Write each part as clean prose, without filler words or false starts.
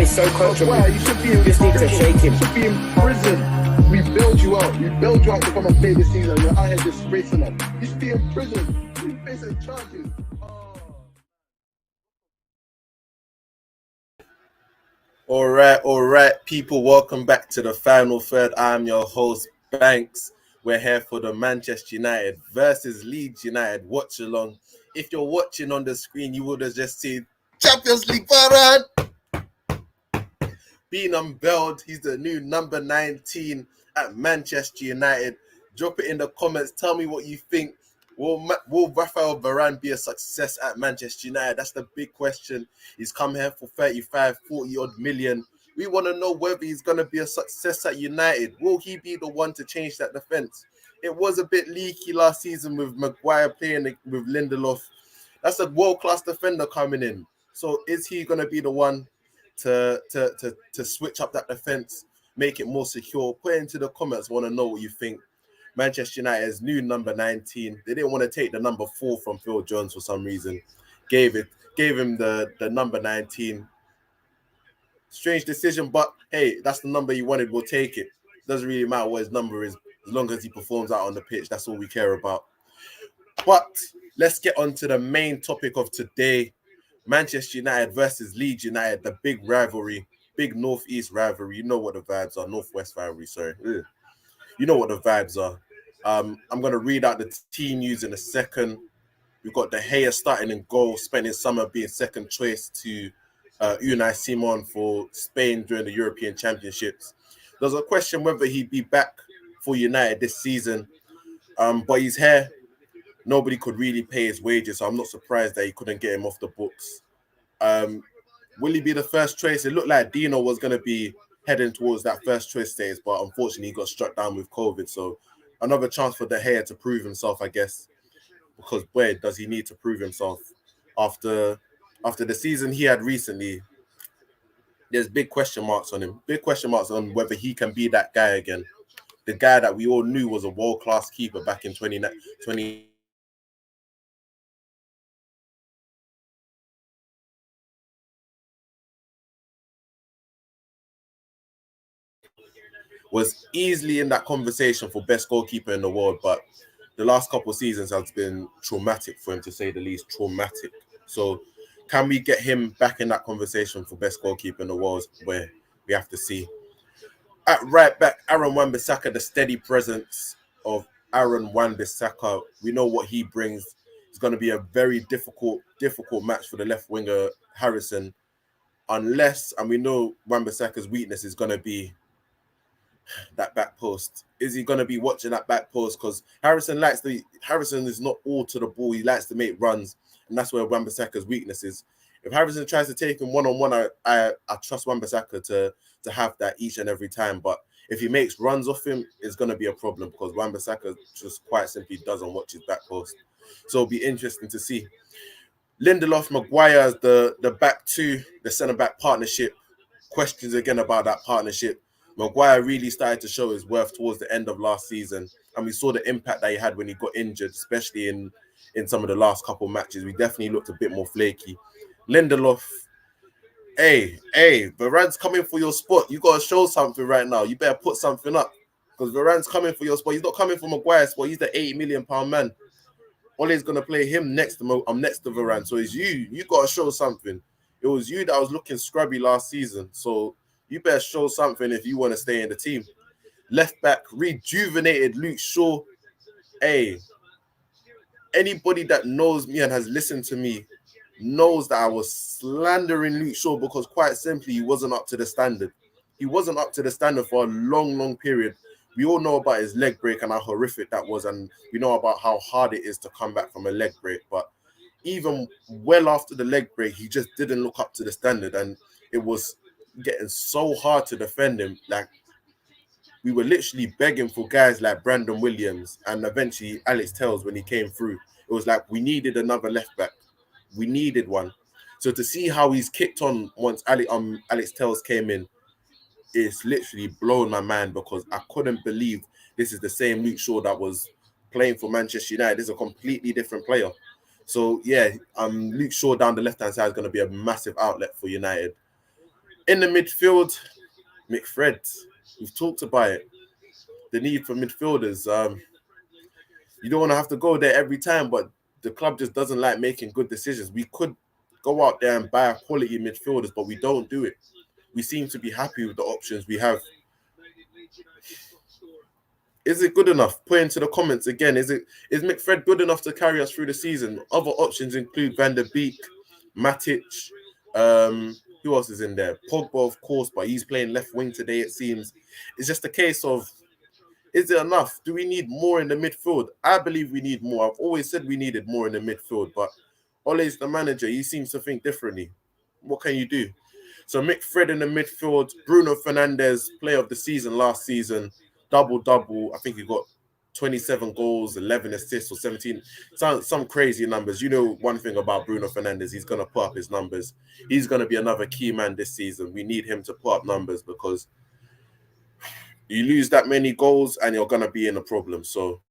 He's so coachable. Well, you should be in just need to shake him. You should be in prison. We build you out. We build you out to come and play this season. You're out here disgracing us. You should be in prison. You facing charges. All right, people. Welcome back to the final third. I'm your host, Banks. We're here for the Manchester United versus Leeds United watch-along. If you're watching on the screen, you would have just seen Champions League Varane being unveiled. He's the new number 19 at Manchester United. Drop it in the comments. Tell me what you think. Will Rafael Varane be a success at Manchester United? That's the big question. He's come here for 35, 40 odd million. We want to know whether he's going to be a success at United. Will he be the one to change that defense? It was a bit leaky last season with Maguire playing with Lindelof. That's a world-class defender coming in. So is he going to be the one to switch up that defense, make it more secure? Put it into the comments. I want to know what you think. Manchester United's new number 19. They didn't want to take the number 4 from Phil Jones for some reason. Gave him the number 19. Strange decision, but hey, that's the number he wanted. We'll take it. Doesn't really matter what his number is, as long as he performs out on the pitch. That's all we care about. But let's get on to the main topic of today. Manchester United versus Leeds United, the big rivalry, big North-East rivalry. You know what the vibes are. North-West rivalry, sorry. You know what the vibes are. I'm going to read out the team news in a second. We've got De Gea starting in goal, spending summer being second choice to Unai Simon for Spain during the European Championships. There's a question whether he'd be back for United this season, but he's here. Nobody could really pay his wages, so I'm not surprised that he couldn't get him off the books. Will he be the first choice? It looked like Dino was going to be heading towards that first choice stage, but unfortunately he got struck down with COVID. So another chance for De Gea to prove himself, I guess, because boy, does he need to prove himself after the season he had recently. There's big question marks on him. Big question marks on whether he can be that guy again. The guy that we all knew was a world-class keeper back in 2020. Was easily in that conversation for best goalkeeper in the world, but the last couple of seasons has been traumatic for him, to say the least. Traumatic. So can we get him back in that conversation for best goalkeeper in the world? Where we have to see. At right back, Aaron Wan-Bissaka, the steady presence of Aaron Wan-Bissaka. We know what he brings. It's going to be a very difficult match for the left winger Harrison, unless, and we know Wan-Bissaka's weakness is going to be that back post. Is he going to be watching that back post? Because Harrison is not all to the ball. He likes to make runs, and that's where Wan-Bissaka's weakness is. If Harrison tries to take him one-on-one, I trust Wan-Bissaka to have that each and every time. But if he makes runs off him, it's going to be a problem, because Wan-Bissaka just quite simply doesn't watch his back post. So it'll be interesting to see. Lindelof, Maguire, the back two, the centre-back partnership. Questions again about that partnership. Maguire really started to show his worth towards the end of last season, and we saw the impact that he had when he got injured, especially in some of the last couple of matches. We definitely looked a bit more flaky. Lindelof, hey, Varane's coming for your spot. You got to show something right now. You better put something up, because Varane's coming for your spot. He's not coming for Maguire's spot. He's the £80 million man. Ole's going to play him next to Varane. So it's you. You got to show something. It was you that was looking scrubby last season. So you better show something if you want to stay in the team. Left back, rejuvenated Luke Shaw. Hey, anybody that knows me and has listened to me knows that I was slandering Luke Shaw, because quite simply, he wasn't up to the standard. He wasn't up to the standard for a long, long period. We all know about his leg break and how horrific that was, and we know about how hard it is to come back from a leg break. But even well after the leg break, he just didn't look up to the standard, and it was getting so hard to defend him. Like, we were literally begging for guys like Brandon Williams and eventually Alex Telles when he came through. It was like we needed another left back. We needed one. So to see how he's kicked on once Alex Telles came in, it's literally blown my mind, because I couldn't believe this is the same Luke Shaw that was playing for Manchester United. This is a completely different player. So yeah, Luke Shaw down the left-hand side is going to be a massive outlet for United. In the midfield, McFred, we've talked about it. The need for midfielders. You don't want to have to go there every time, but the club just doesn't like making good decisions. We could go out there and buy quality midfielders, but we don't do it. We seem to be happy with the options we have. Is it good enough? Put into the comments again. Is McFred good enough to carry us through the season? Other options include Van der Beek, Matic. Who else is in there? Pogba, of course, but he's playing left wing today, it seems. It's just a case of, is it enough? Do we need more in the midfield? I believe we need more. I've always said we needed more in the midfield, but Ole's the manager. He seems to think differently. What can you do? So McFred in the midfield, Bruno Fernandes, player of the season last season, double-double. I think he got 27 goals, 11 assists or 17. Some crazy numbers. You know one thing about Bruno Fernandes, he's going to put up his numbers. He's going to be another key man this season. We need him to put up numbers because you lose that many goals and you're going to be in a problem. So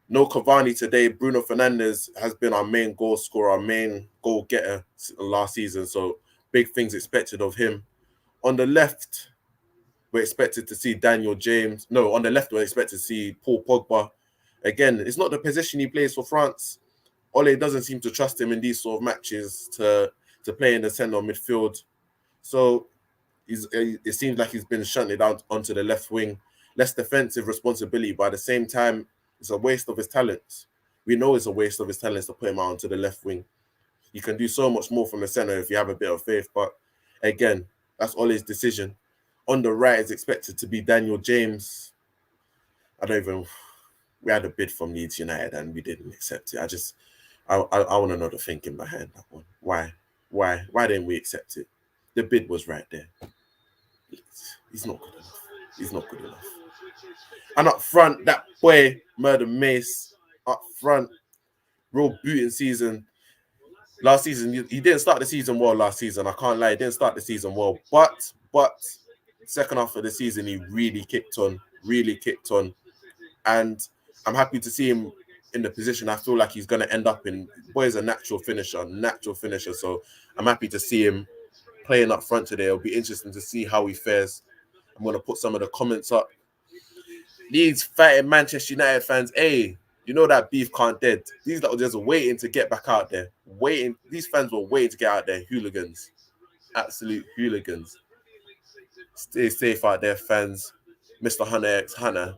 no Cavani today. Bruno Fernandes has been our main goal scorer, our main goal getter last season. So big things expected of him. On the left, we're expected to see Daniel James. No, on the left, we're expected to see Paul Pogba. Again, it's not the position he plays for France. Ole doesn't seem to trust him in these sort of matches to play in the centre midfield. So it seems like he's been shunted out onto the left wing. Less defensive responsibility, but at the same time, it's a waste of his talents. We know it's a waste of his talents to put him out onto the left wing. You can do so much more from the centre if you have a bit of faith. But again, that's Ole's decision. On the right is expected to be Daniel James. We had a bid from Leeds United and we didn't accept it. I want to know the thinking behind that one. Why didn't we accept it? The bid was right there. He's not good enough. He's not good enough. And up front, that boy, Murder Mace, up front, real booting season. Last season, he didn't start the season well last season. I can't lie, he didn't start the season well. But second half of the season, he really kicked on. And I'm happy to see him in the position I feel like he's going to end up in. Boy is a natural finisher. So I'm happy to see him playing up front today. It'll be interesting to see how he fares. I'm going to put some of the comments up. Leeds fighting Manchester United fans. Hey, you know that beef can't dead. These lot were just waiting to get back out there. These fans were waiting to get out there. Hooligans. Absolute hooligans. Stay safe out there, fans. Mr. Hunter X Hunter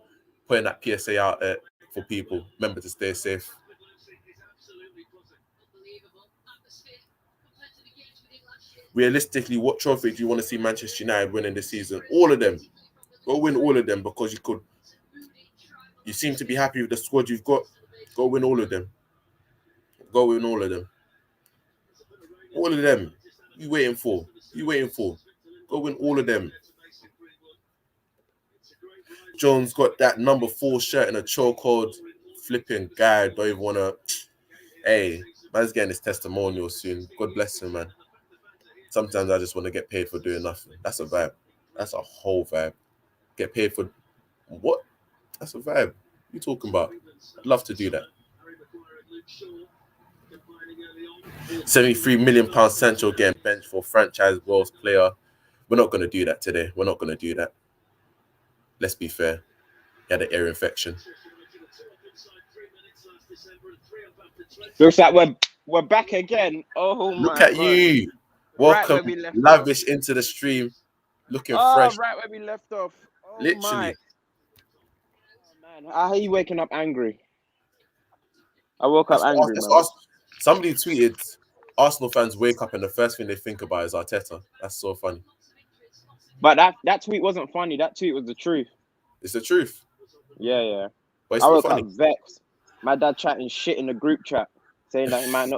putting that PSA out there for people. Remember to stay safe. Realistically, what trophy do you want to see Manchester United winning this season? All of them. Go win all of them because you could. You seem to be happy with the squad you've got. Go win all of them. All of them. You waiting for? Go win all of them. Jones got that number 4 shirt and a chokehold. Flipping guy. Don't even want to. Hey, man's getting his testimonial soon. God bless him, man. Sometimes I just want to get paid for doing nothing. That's a vibe. That's a whole vibe. Get paid for what? That's a vibe. What you talking about? I'd love to do that. £73 million Sancho getting benched for franchise world player. We're not going to do that today. Let's be fair. He had an ear infection. Looks like we're back again. Oh my Look at God. you. Welcome, lavish into the stream. Looking fresh. Right where we left off. Oh, Literally. Oh, man, how are you waking up angry? I woke up angry, man. Somebody tweeted, Arsenal fans wake up and the first thing they think about is Arteta. That's so funny. But that tweet wasn't funny. That tweet was the truth. It's the truth. Yeah. But it's I not woke funny. up vexed. My dad chatting shit in the group chat, saying that it might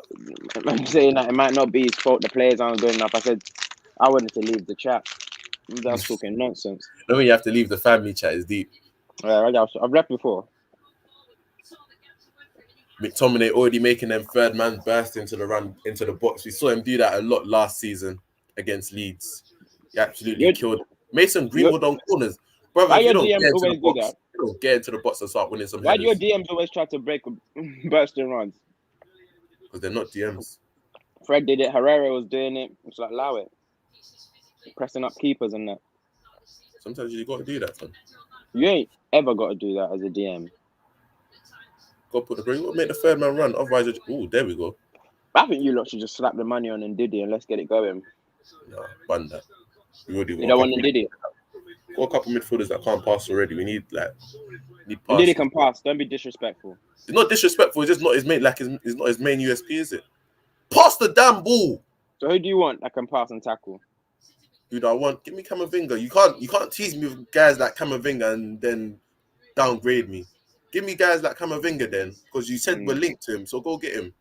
not be his fault. The players aren't good enough. I said I wanted to leave the chat. That's talking nonsense. No, you have to leave the family chat. Is deep. Yeah, I've left before. McTominay already making them third man burst into the box. We saw him do that a lot last season against Leeds. He absolutely killed Mason Greenwood on corners. Brother, Why if you your don't DMs get into always the box, do that? you don't get into the box and start winning some Why do headers. your DMs always try to break bursting runs? Because they're not DMs. Fred did it. Herrera was doing it. It's like, allow it. pressing up keepers and that. Sometimes you got to do that, fam. You ain't ever got to do that as a DM. Got to put the break. Make the third man run. Otherwise, there we go. I think you lot should just slap the money on Ndidi and let's get it going. Nah, ban that. We already You don't want Ndidi? Got a couple midfielders that can't pass already. We need pass. Ndidi can pass. Don't be disrespectful. It's not disrespectful. It's just not his main. Like it's not his main USP, is it? Pass the damn ball. So who do you want that can pass and tackle? Who do I want? Give me Camavinga. You can't tease me with guys like Camavinga and then downgrade me. Give me guys like Camavinga then, because you said we're linked to him. So go get him.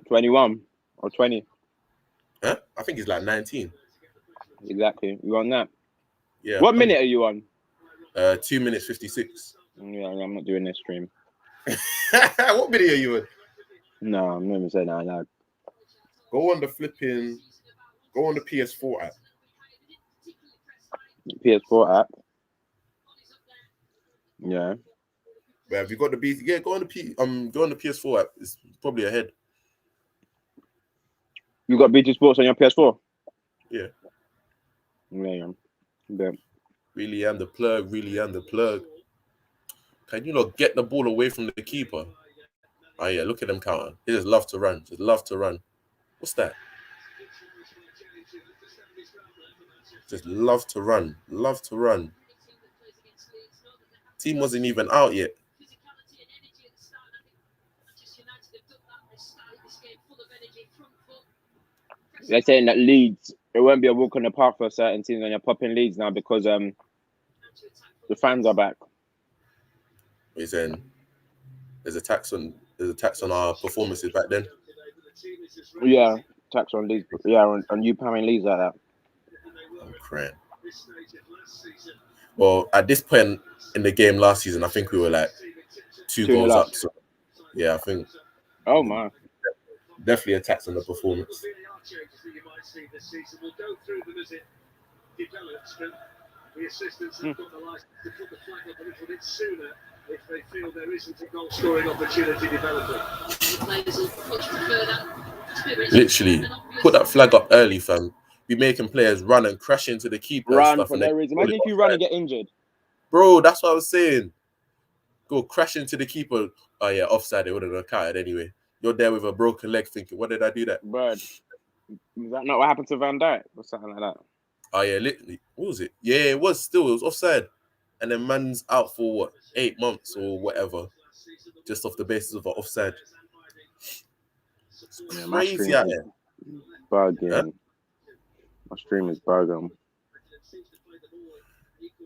21 or 20. Huh? I think he's like 19. Exactly. You want that? Yeah. What minute are you on? 2 minutes 56. Yeah, I'm not doing this stream. What minute are you in? No, I'm not even saying that loud. Go on the PS4 app. PS4 app. Yeah. Where have you got the BT? Yeah, go on the PS4 app. It's probably ahead. You got BT Sports on your PS4? Yeah. Yeah. Really am the plug. Can you not get the ball away from the keeper? Oh yeah, look at them counter. They just love to run. What's that? Just love to run. Team wasn't even out yet. They're saying that Leeds, it won't be a walk in the park for certain teams, and you're popping Leeds now because the fans are back. He's saying there's a tax on our performances back then. Yeah, tax on Leeds. Yeah, on you powering Leeds like that. I'm crying. Well, at this point in the game last season, I think we were like 2 goals up. So yeah, I think. Oh my. Definitely a tax on the performance. The assistants have got the license to put the flag up a little bit sooner if they feel there isn't a goal scoring opportunity developing. Literally, put that flag up early, fam. Be making players run and crash into the keeper. Run for no reason. Imagine if you run and get injured. Bro, that's what I was saying. Go crash into the keeper. Oh yeah, offside. They would have counted anyway. You're there with a broken leg thinking, what did I do that? Bird. Is that not what happened to Van Dijk or something like that? Oh yeah, literally. What was it? Yeah, it was offside. And then man's out for what? 8 months or whatever. Just off the basis of an offside. It's crazy out there. Bugging. Huh? My stream is bugging.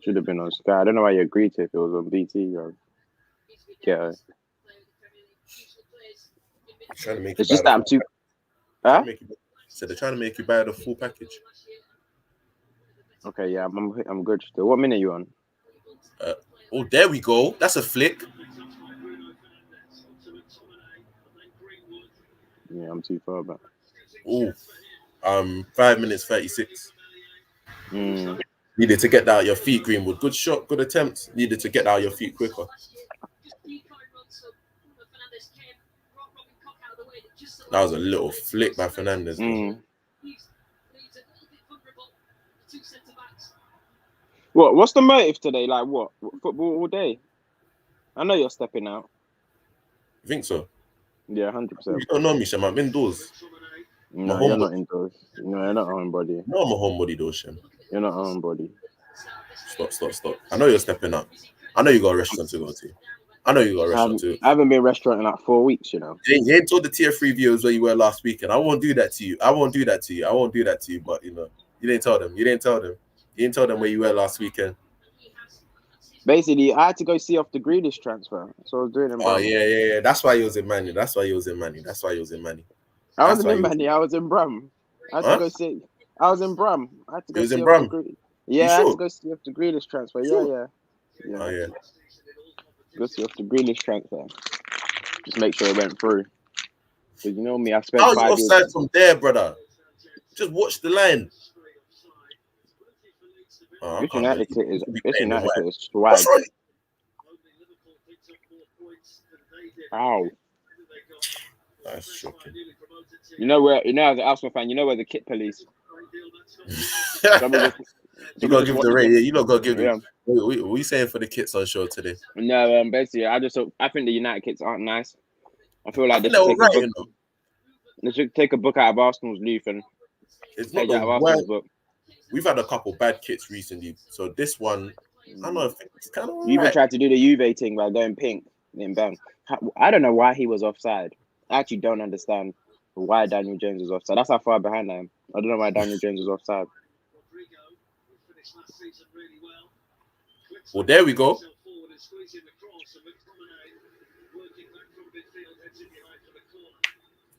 Should have been on Sky. I don't know why you agreed to if it was on BT or Ghetto. Trying to make it's just that I'm too. Huh? So they're trying to make you buy the full package. Okay, yeah, I'm good still. What minute are you on? Oh, there we go. That's a flick. Yeah, I'm too far back. Oh, 5 minutes 36. Needed to get that out your feet, Greenwood. Good shot, good attempt. Needed to get that out your feet quicker. That was a little flick by Fernandes. What's the motive today? Like what? Football all day? I know you're stepping out. You think so? Yeah, 100%. You don't know me, Shem. I'm indoors. No, you're not indoors. No, you're not a homebody. No, I'm a homebody though, Shem. You're not a homebody. Stop. I know you're stepping up. I know you got a restaurant to go to. I haven't been restaurant in like 4 weeks, you know. You ain't told the tier 3 viewers where you were last weekend. I won't do that to you. But, you know, you didn't tell them. You didn't tell them where you were last weekend. Basically, I had to go see off the Grealish transfer. So I was doing it. Oh, yeah. That's why he was in Manny. I wasn't in Manny. I was in Brum. I had to go see. I was in Brum. I had to go see off the Grealish. Yeah, I had to go see off the Grealish transfer. Sure. Yeah. Oh, yeah. Go see off the Grealish transfer. Just make sure it went through. Because you know me, I spent 5 years. Offside from there, brother. Just watch the line. This United is swag. Ow. That's shocking. You know, as an Arsenal fan, you know where the kit police. You gotta give the rate. Yeah, you not gotta give Yeah. them. What are you saying for the kits on show today? No, basically, I think the United kits aren't nice. I feel I like think they're all right, you know. they should take a book out of Arsenal's leaf and It's not page out of the Arsenal's worst. book. We've had a couple bad kits recently, so this one, I don't know if it's kind of You even right. tried to do the Juve thing by going pink, then bang. I don't know why he was offside. I actually don't understand why Daniel James was offside. That's how far behind I am. I don't know why Daniel James was offside. Well, there we go.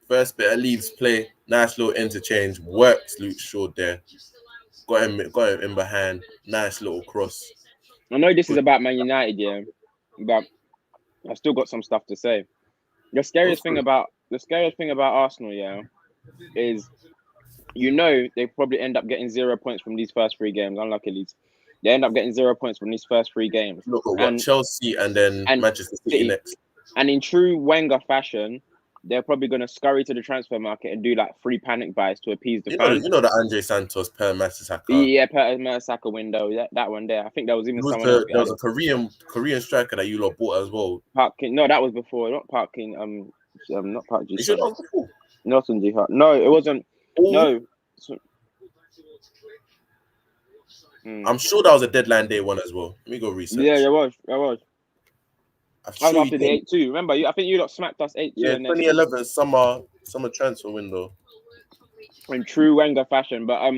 First bit of Leeds play, nice little interchange, works Luke Shaw there. Got him in behind, nice little cross. I know this is about Man United, yeah, but I've still got some stuff to say. The scariest thing about Arsenal, yeah, is they probably end up getting 0 points from these first 3 games. Unlucky Leeds. They end up getting 0 points from these first 3 games. Look at what Chelsea and then Manchester City next. And in true Wenger fashion, they're probably going to scurry to the transfer market and do like 3 panic buys to appease the fans. You know the Andre Santos per Mertesacker. Yeah, per Mertesacker window. That one there. I think there was even someone else. There was a Korean striker that you lot bought as well. Park King. No, that was before. Not Park King. Not Park Ji. You sure that was before? Not in Jihad. No, it wasn't. Ooh. No. I'm sure that was a deadline day one as well. Let me go research. Yeah, there was. That was sure after the 8-2. Remember, I think you lot smacked us 8-2. Yeah, 2011 summer transfer window. In true Wenger fashion. But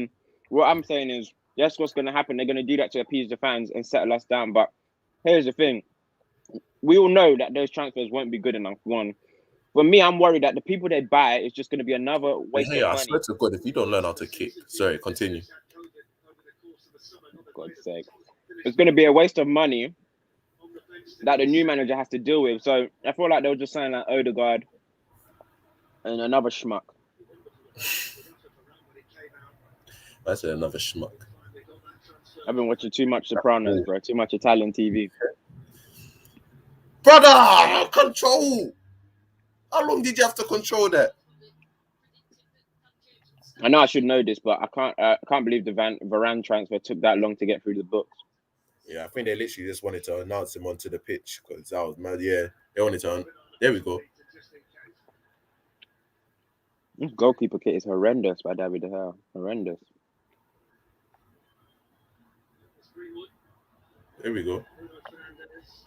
what I'm saying is, that's what's going to happen. They're going to do that to appease the fans and settle us down. But here's the thing. We all know that those transfers won't be good enough. One. For me, I'm worried that the people they buy is just going to be another waste of money. I swear to God, if you don't learn how to kick. Sorry, continue. For God's sake. It's going to be a waste of money that the new manager has to deal with. So I feel like they'll just sign like Odegaard and another schmuck. I said another schmuck. I've been watching too much Sopranos, bro. Too much Italian TV. Brother, control. How long did you have to control that? I know I should know this, but I can't believe the Varane transfer took that long to get through the books. Yeah, I think they literally just wanted to announce him onto the pitch because that was mad. Yeah, they wanted to. There we go. This goalkeeper kit is horrendous by David De Gea. Horrendous. There we go.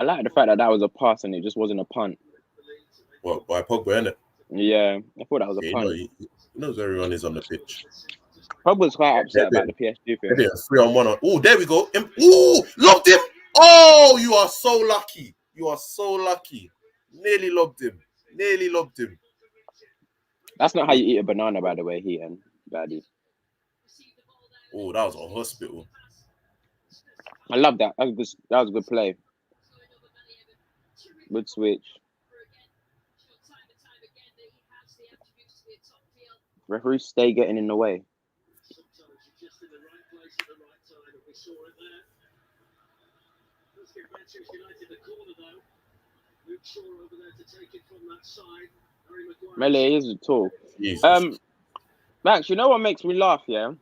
I like the fact that was a pass and it just wasn't a punt. What, by Pogba, innit? Yeah, I thought that was a punt. He knows everyone is on the pitch. Pogba's quite upset about the PSG thing. Yeah, 3-on-1. Oh, there we go. Oh, lobbed him. Oh, you are so lucky. You are so lucky. Nearly lobbed him. That's not how you eat a banana, by the way, Heaton. Baddie. Oh, that was a hospital. I love that. That was a good play. Good switch. Referees stay getting in the way. Melee is a tool. Max, you know what makes me laugh, yeah?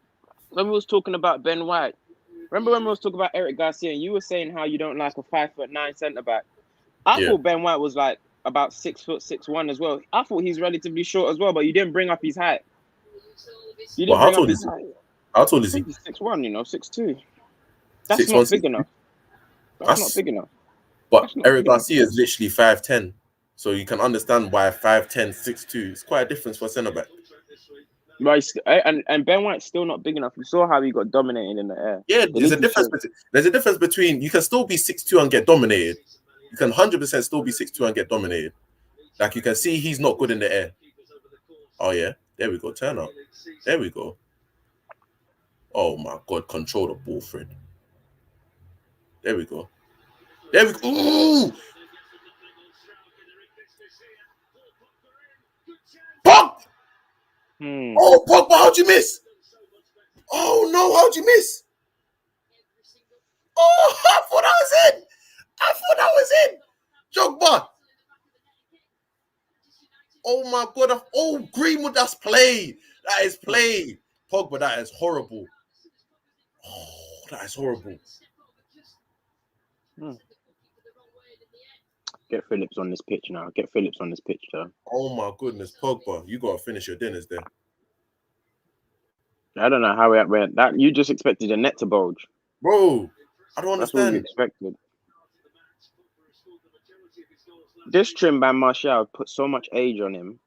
When we was talking about Ben White. Remember when we was talking about Eric Garcia and you were saying how you don't like a 5'9" centre-back? I thought Ben White was like about 6'6" as well. I thought he's relatively short as well, but you didn't bring up his height. How tall is he? How tall is he? 6'1", 6'2". That's not big enough. That's not big enough. But Eric Garcia is literally 5'10". So you can understand why 5'10", 6'2". It's quite a difference for centre back. Right, and Ben White's still not big enough. You saw how he got dominated in the air. Yeah, there's a difference between you can still be 6'2" and get dominated. You can 100% still be 6'2" and get dominated. Like you can see he's not good in the air. Oh yeah, there we go. Turn up. There we go. Oh my God, control the ball, Fred. There we go. There we go. Ooh! Pog! Oh, Pogba, how'd you miss? Oh no, how'd you miss? Oh, I thought that was in. Jogba. Oh my God. Oh, Greenwood, that's played. That is played. Pogba, that is horrible. Oh, that is horrible. Get Phillips on this pitch now. Get Phillips on this pitch, though. Oh my goodness, Pogba, you gotta finish your dinners there. I don't know how it went. That you just expected a net to bulge, bro. I don't That's what you understand. expected. This trim by Martial put so much age on him.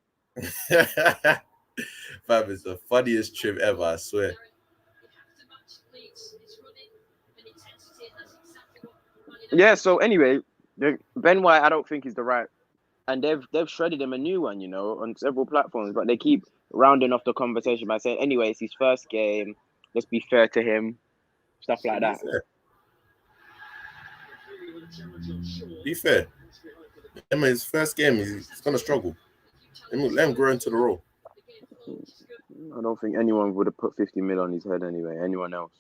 Fam, it's the funniest trim ever, I swear. Yeah. So anyway, Ben White, I don't think is the right, and they've shredded him a new one, on several platforms. But they keep rounding off the conversation by saying, anyway, it's his first game. Let's be fair to him, stuff like that. Be fair. His first game, he's gonna struggle. Let him grow into the role. I don't think anyone would have put 50 mil on his head anyway. Anyone else?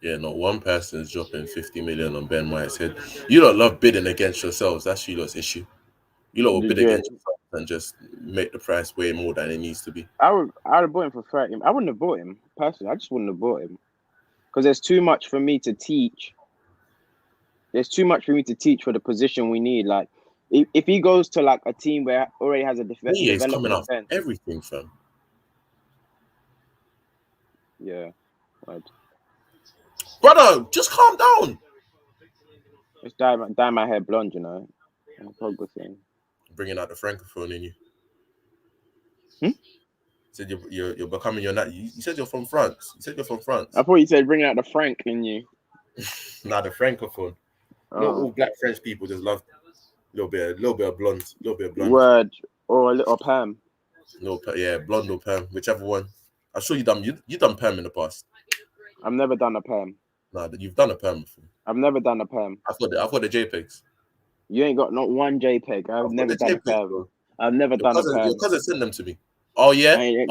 Yeah, not one person is dropping 50 million on Ben White's head. You don't love bidding against yourselves. That's you lot's issue. You lot will bid against yourself and just make the price way more than it needs to be. I would have bought him for 30. I wouldn't have bought him personally. I just wouldn't have bought him because there's too much for me to teach. There's too much for me to teach for the position we need. Like, if he goes to like a team where already has a defense, he's coming off everything, fam. Yeah, right. Brother, just calm down. Just dye my hair blonde, Pogba thing. Bringing out the francophone in you. Said you're becoming your nat. You said you're from France. You said you're from France. I thought you said bringing out the Frank in you. Nah, the francophone. All black French people just love a little bit of blonde, Word or a little Pam. Yeah, blonde or Pam, whichever one. I'm sure you done Pam in the past. I've never done a Pam. Nah, you've done a Pam before. I've never done a Pam. I've got the JPEGs. You ain't got not one JPEG. I've never done a Pam. I've never done a Pam. Your cousin sent them to me. Oh yeah.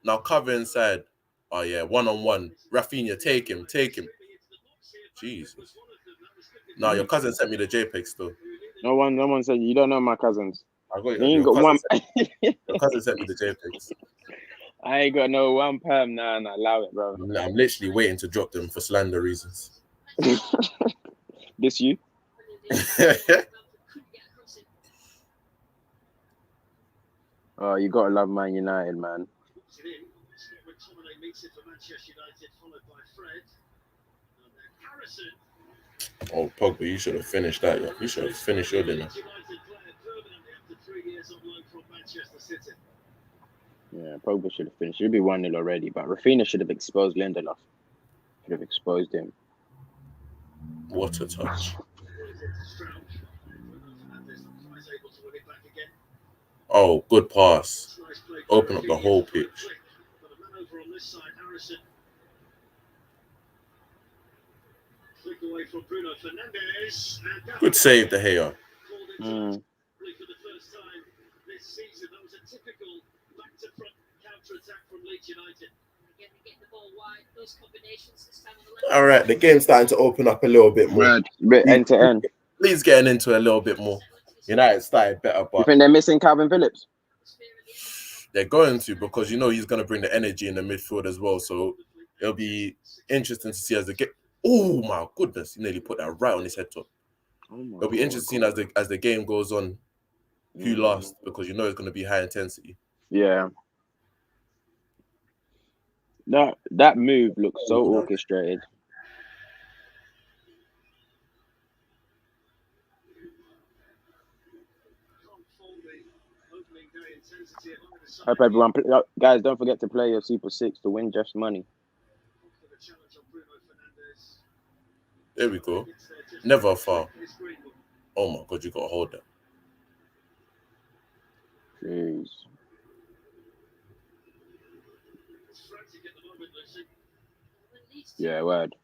Now cover inside. Oh yeah, 1-on-1. Rafinha, take him. Jesus. No, your cousin sent me the JPEG still. No one said you don't know my cousins. I got you ain't got one. Your cousin sent me the JPEGs. I ain't got no one Pam. Nah, allow it, bro. I'm literally waiting to drop them for slander reasons. This you? Oh, you gotta love Man United, man. Oh, Pogba, you should have finished that. You should have finished your dinner. Yeah, Pogba should have finished. Should be 1-0 already, but Rafinha should have exposed Lindelof. Should have exposed him. What a touch. Oh, good pass. Open up the whole pitch. Good save, De Gea. All right, the game's starting to open up a little bit more. Bit end to end. Leeds getting into a little bit more. United started better, but you think they're missing Calvin Phillips? They're going to, because he's going to bring the energy in the midfield as well. So it'll be interesting to see as the game. Oh my goodness! He nearly put that right on his head top. It'll be interesting as the game goes on. Who lasts, because it's going to be high intensity. Yeah. That move looks so orchestrated. Hope everyone, guys, don't forget to play your Super 6 to win just money. There we go. Never a foul. Oh my God, you got to hold that. Jeez. Yeah, word.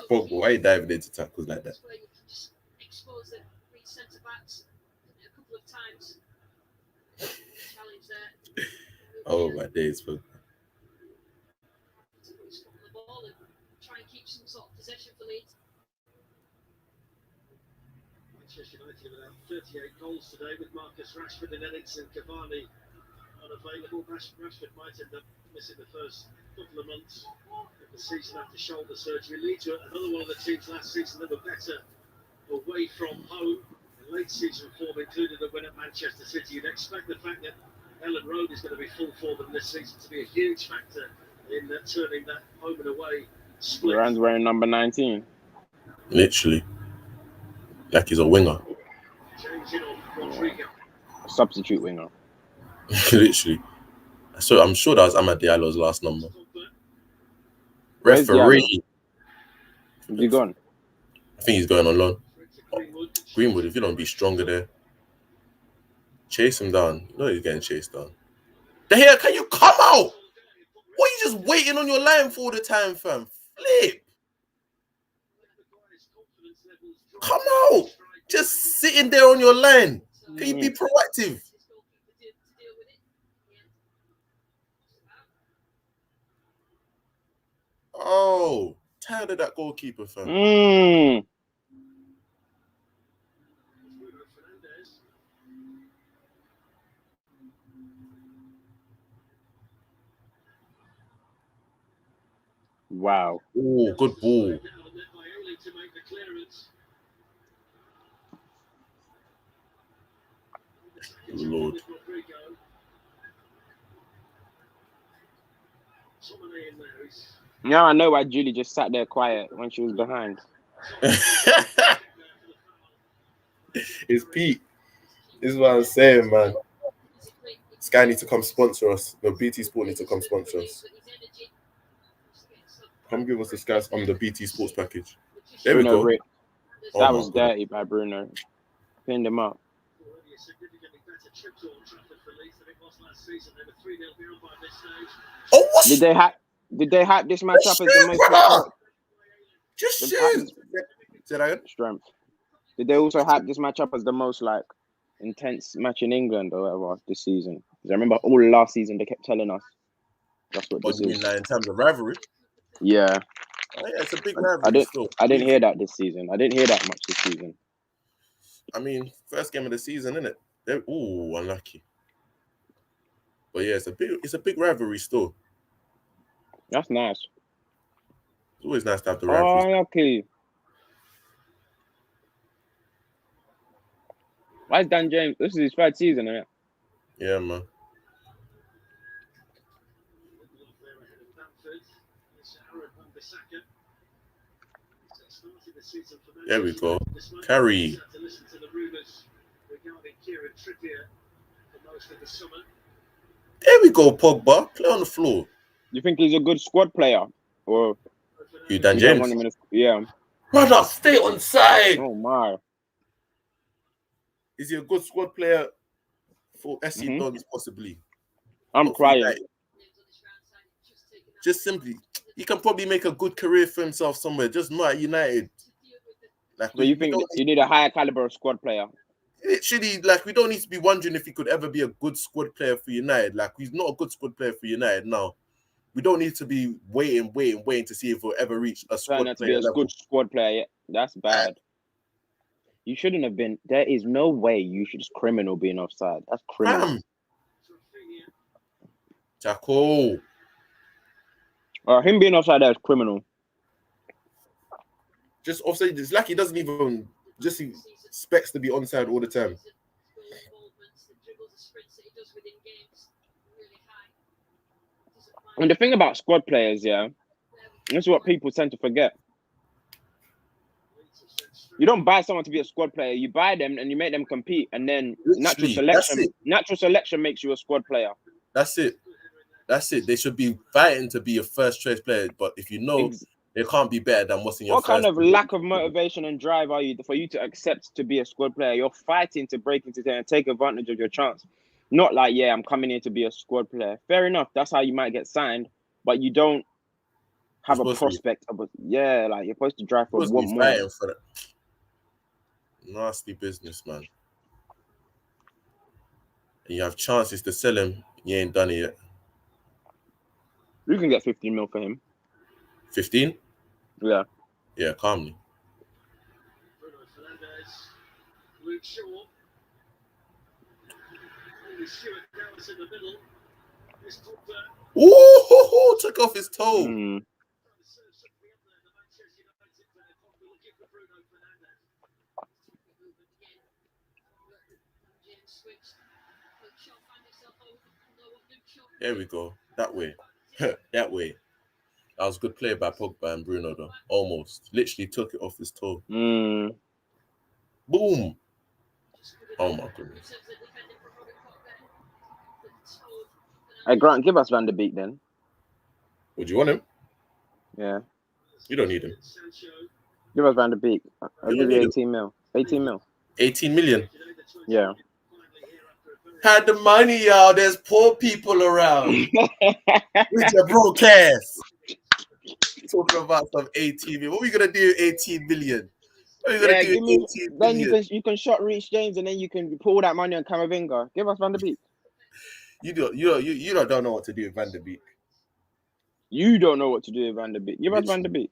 Pogba, why are you diving into tackles like that? Oh my days, Pogba. Manchester United without 38 goals today, with Marcus Rashford and Edinson Cavani unavailable. Rashford might end up missing the first couple of months of the season after shoulder surgery. Leeds were another one of the teams last season that were better away from home. The late season form included a win at Manchester City. You'd expect the fact that Ellen Road is going to be full form in this season to be a huge factor in turning that home and away split. Duran's wearing number 19. Literally. Like he's a winger. Changing on Rodrigo. A substitute winger. Literally. So I'm sure that was Amad Diallo's last number. Where's Referee. Is he gone? I think he's going on loan. Greenwood, if you don't be stronger there. Chase him down. You know he's getting chased down. The hell, can you come out? What are you just waiting on your line for all the time, fam? Flip. Come out. Just sitting there on your line. Can you be proactive? Oh, tired of that goalkeeper, fam. Wow. Oh, good ball. Lord. Now I know why Julie just sat there quiet when she was behind. It's Pete. This is what I'm saying, man. Sky needs to come sponsor us. The BT Sport needs to come sponsor us. Come give us the Sky on the BT Sports package. There we go. That was dirty by Bruno. Pinned him up. Oh, what? Did they hype this match up as the most just shoot. Strength? Did they also hype this match up as the most like intense match in England or whatever this season? Because I remember all last season they kept telling us that's what this is. In terms of rivalry? Yeah. Oh, yeah, it's a big rivalry. I didn't hear that this season. I didn't hear that much this season. I mean, first game of the season, isn't it? Ooh, unlucky. But yeah, it's a big rivalry still. That's nice. It's always nice to have the rivalry. Oh, okay. Why is Dan James? This is his third season, isn't it? Yeah, man. There we go. Carry. There we go, Pogba. Play on the floor. You think he's a good squad player? Or you, Dan James? Yeah. Brother, stay on side. Oh, my. Is he a good squad player for SC Dons, possibly? I'm crying. Just simply, he can probably make a good career for himself somewhere, just not at United. Like, so you think you need a higher caliber of squad player? Literally, like, we don't need to be wondering if he could ever be a good squad player for United. Like, he's not a good squad player for United now. We don't need to be waiting to see if we'll ever reach a squad player. To be a good squad player, yeah. That's bad. You shouldn't have been. There is no way you should. It's criminal being offside. That's criminal. Jaco. Him being offside there is criminal. Just offside. It's like he doesn't even just expects to be onside all the time. And the thing about squad players, yeah, this is what people tend to forget. You don't buy someone to be a squad player. You buy them and you make them compete, and then natural selection makes you a squad player. That's it. They should be fighting to be a first choice player, but if you know they can't be better than what's in your. What kind of lack of motivation and drive are you for you to accept to be a squad player? You're fighting to break into there and take advantage of your chance. Not like, yeah, I'm coming in to be a squad player. Fair enough. That's how you might get signed, but you don't have a prospect of a like you're supposed to drive for one more. Fighting for that. Nasty business, man. And you have chances to sell him. You ain't done it yet. You can get 15 mil for him. 15? Yeah. Yeah, calmly. Bruno Fernandes, Luke Shaw. Stuart Dallas in the middle. Ooh, took off his toe. There we go. That way. That way. That was good play by Pogba and Bruno, though. Almost. Literally took it off his toe. Boom. Oh, my goodness. Hey, Grant, give us Van der Beek then. Would you want him? Yeah. You don't need him. Give us Van der Beek. I'll give you 18 mil. 18 mil. 18 million? Yeah. Had the money, y'all. There's poor people around. With your broke ass. Talking about some 18 million. What are we going to do with 18 million? What are we going to do with 18 million? Then you can shot Reece James and then you can pull that money on Camavinga. Give us Van der Beek. You don't know what to do with Van der Beek. You don't know what to do with Van der Beek. Give us Van der Beek.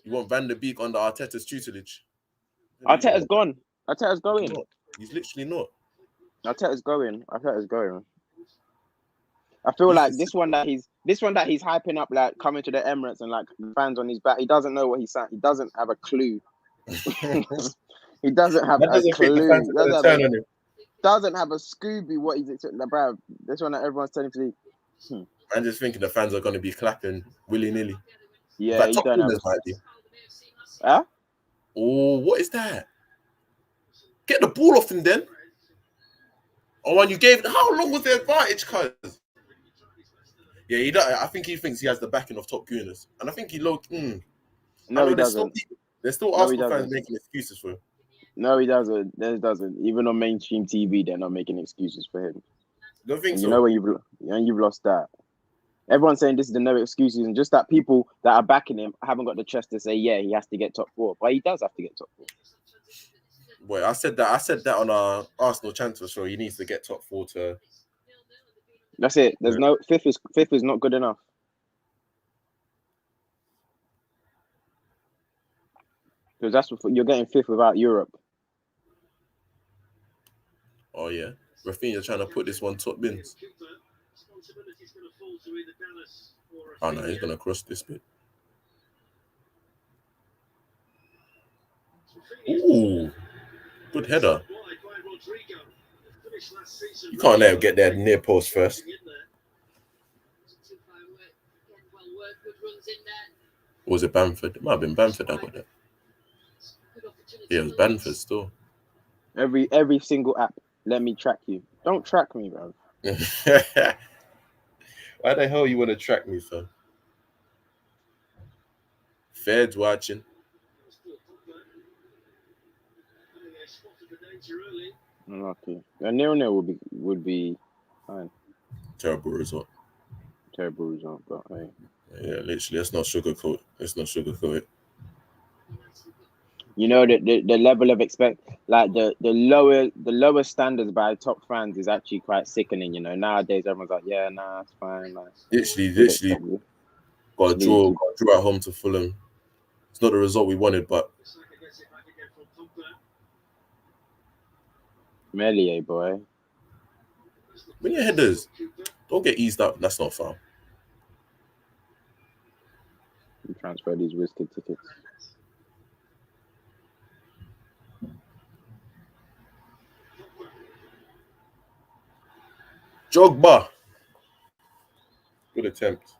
You want Van der Beek under Arteta's tutelage? Arteta's gone. Arteta's going. He's literally not. Arteta's going. I feel like this one that he's hyping up, like coming to the Emirates and like fans on his back. He doesn't know what he's saying. He doesn't have a clue. He doesn't have a clue. Doesn't have a Scooby what he's expecting. Bro, this one that everyone's telling to do. I'm just thinking the fans are going to be clapping willy-nilly. Yeah, like he top don't have might be. Huh? Oh, what is that? Get the ball off him then. Oh, and you gave... How long was the advantage, cuz? Yeah, he does. I think he thinks he has the backing of top gooners. And I think he No, he doesn't. There's still Arsenal fans making excuses for him. No, he doesn't. He doesn't. Even on mainstream TV, they're not making excuses for him. Don't think and so. You know when you've lost that. Everyone's saying this is the no excuses, and just that people that are backing him haven't got the chest to say, yeah, he has to get top 4. But he does have to get top 4. Boy, I said that on our Arsenal transfer show. He needs to get top 4 to. That's it. There's no fifth is not good enough. Because that's what you're getting 5th without Europe. Oh yeah, Rafinha trying to put this one top bins. Oh no, he's gonna cross this bit. Ooh, good header. You can't let him get there near post first. Or was it Bamford? It might have been Bamford that got that. Yeah, it was Bamford still. Every single app, let me track you. Don't track me, bro. Why the hell you want to track me, fam? Fed's watching. Okay. A 0-0 would be fine. Terrible result. But hey. Yeah, literally, let's not sugarcoat it. You know the level of the lower standards by top fans is actually quite sickening. You know, nowadays everyone's like, yeah, nah, it's fine. Like, literally, got a draw at home to Fulham. It's not the result we wanted, but Melier, boy. When your headers don't get eased up, that's not foul. You transfer these risky tickets. Jogba. Good attempt.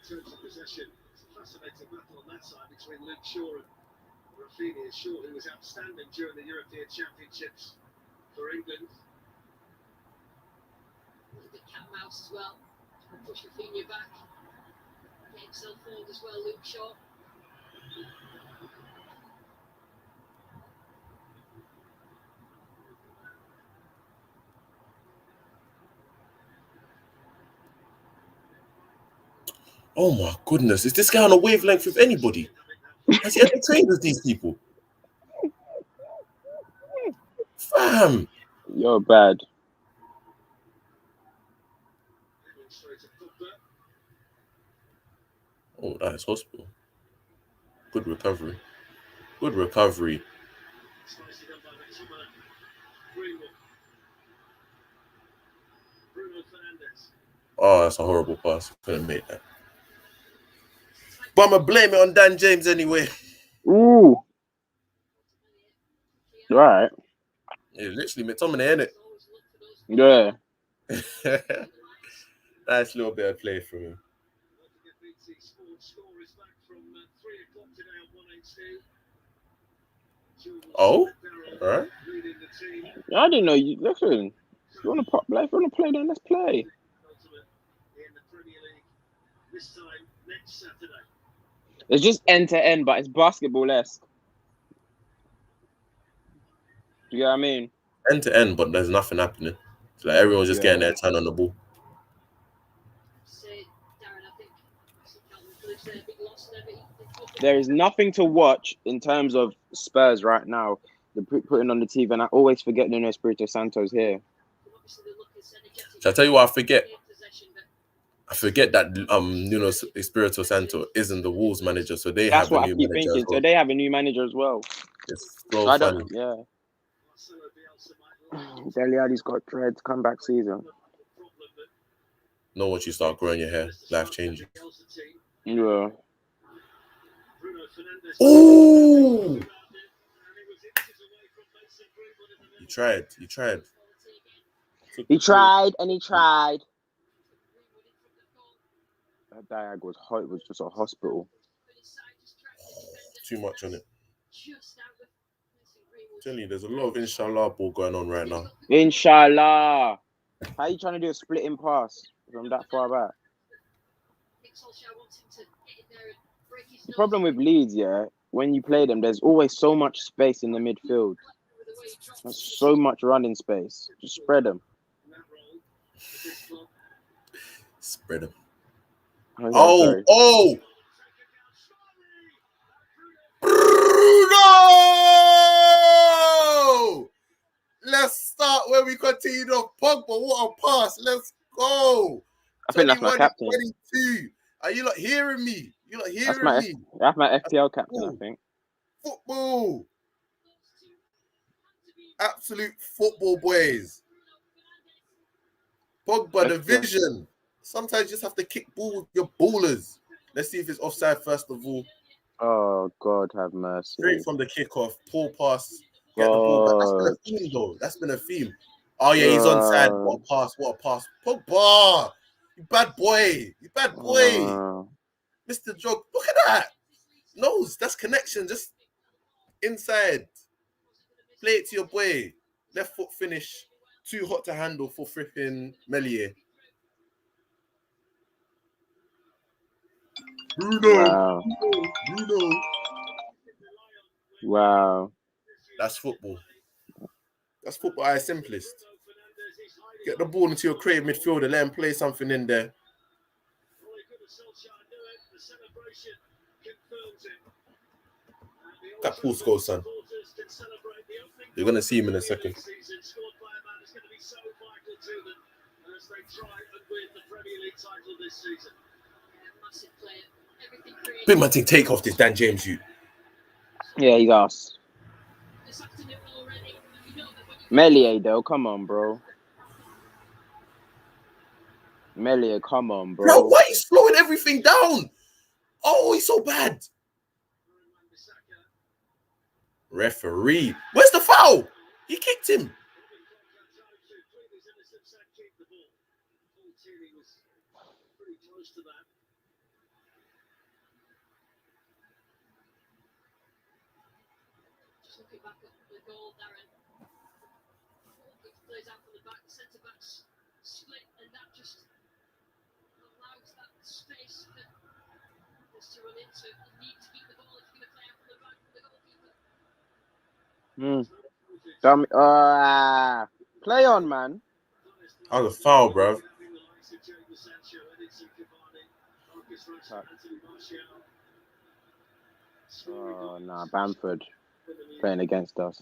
In terms of possession, it's a fascinating battle on that side between Luke Shaw and Rafinha. Shaw, who was outstanding during the European Championships for England. A bit cat mouse as well. Push Rafinha back. Get himself forward as well, Luke Shaw. Oh my goodness, is this guy on a wavelength with anybody? Has he ever trained with these people? Fam. You're bad. Oh, that is hospital. Good recovery. Good recovery. Oh, that's a horrible pass. Couldn't make that. But I'm going to blame it on Dan James anyway. Ooh. Right. Yeah, literally McTominay, Yeah. innit? Nice little bit of play from him. Oh, all right. I didn't know you. Listen, if you want to play, then let's play. It's just end to end, but it's basketball-esque. You know what I mean? End to end, but there's nothing happening. It's like everyone's just getting their turn on the ball. There is nothing to watch in terms of Spurs right now. They're putting on the TV, and I always forget Nuno Espirito Santo's here. Shall I tell you what I forget? I forget that Nuno Espirito Santo isn't the Wolves manager, so they That's have a what I new keep manager thinking. as well. So they have a new manager as well. It's so funny. Yeah. Dele Alli's got dreads. Comeback season. Know once you start growing your hair, life changing. Yeah. Ooh! You tried. He tried and he tried. That diag was hot. It was just a hospital. Too much on it. I'm telling you, there's a lot of inshallah ball going on right now. Inshallah. How are you trying to do a splitting pass from that far back? The problem with Leeds, when you play them, there's always so much space in the midfield. There's so much running space. Just spread them. Spread them. Oh! Bruno! Let's start where we continued off. Pogba, what a pass. Let's go. I think that's my captain. 22. Are you not hearing me? You're not hearing me? That's my FPL captain, I think. Football. Absolute football, boys. Pogba, the vision. Sometimes you just have to kick ball with your ballers. Let's see if it's offside first of all. Oh, God, have mercy. Straight from the kickoff, poor pass. Get the ball back. That's been a theme, though. That's been a theme. Oh, yeah, he's onside. What a pass. Pogba! You bad boy. Mr. Jog, look at that. Nose, that's connection. Just inside. Play it to your boy. Left foot finish. Too hot to handle for flipping Melier. Bruno. Wow. That's football. That's football at its simplest. Get the ball into your creative midfielder, let him play something in there. That Paul Scholes, son. You're going to see him in a second. Big man, take off this Dan James, you. Yeah, he's us. Melier, though, come on, bro. Melier, come on, bro. Bro, why are you slowing everything down? Oh, he's so bad. Referee. Where's the foul? He kicked him. Just looking back at the goal, Darren. It plays out from the back, the centre backs split, and that just allows that space for to run into. You need to keep the ball if you're going to play out from the back from the goalkeeper. Play on, man. That was a foul, bro. Oh, nah, Bamford playing against us.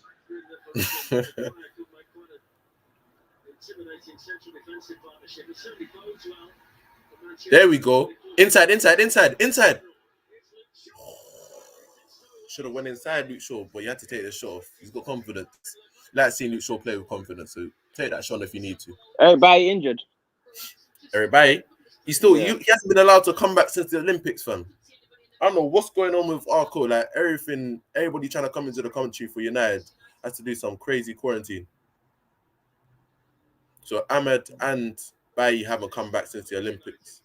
There we go. Inside. Should have went inside Luke Shaw, but you had to take the shot off. He's got confidence. Like seeing Luke Shaw play with confidence, so take that shot if you need to. Everybody injured. Everybody, he hasn't been allowed to come back since the Olympics, fam. I don't know what's going on with Arco. Like everybody trying to come into the country for United has to do some crazy quarantine. So Ahmed and Bailly haven't come back since the Olympics.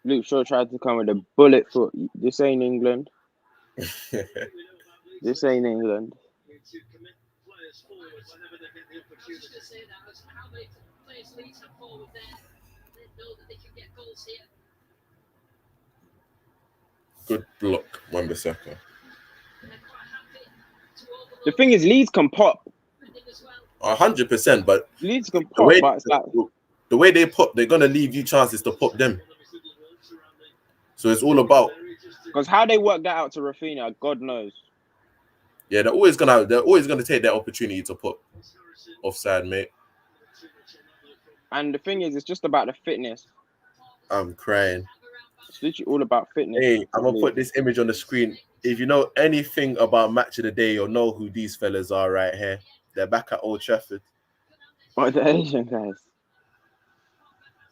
Luke Shaw tried to come with a bullet foot. This ain't England. This ain't England. I was just going to say that. How many players Leeds have forward there? They know that they can get goals here. Good block, Wan-Bissaka. The thing is, Leeds can pop. 100%, but Leeds can pop, but it's like the way they pop, they're gonna leave you chances to pop them. So it's all about because how they work that out to Rafinha, God knows. Yeah, they're always gonna take their opportunity to pop offside, mate. And the thing is, it's just about the fitness. I'm crying. It's literally all about fitness. Hey, I'm gonna put this image on the screen. If you know anything about Match of the Day, you'll know who these fellas are right here. They're back at Old Trafford. Oh, the Asian guys.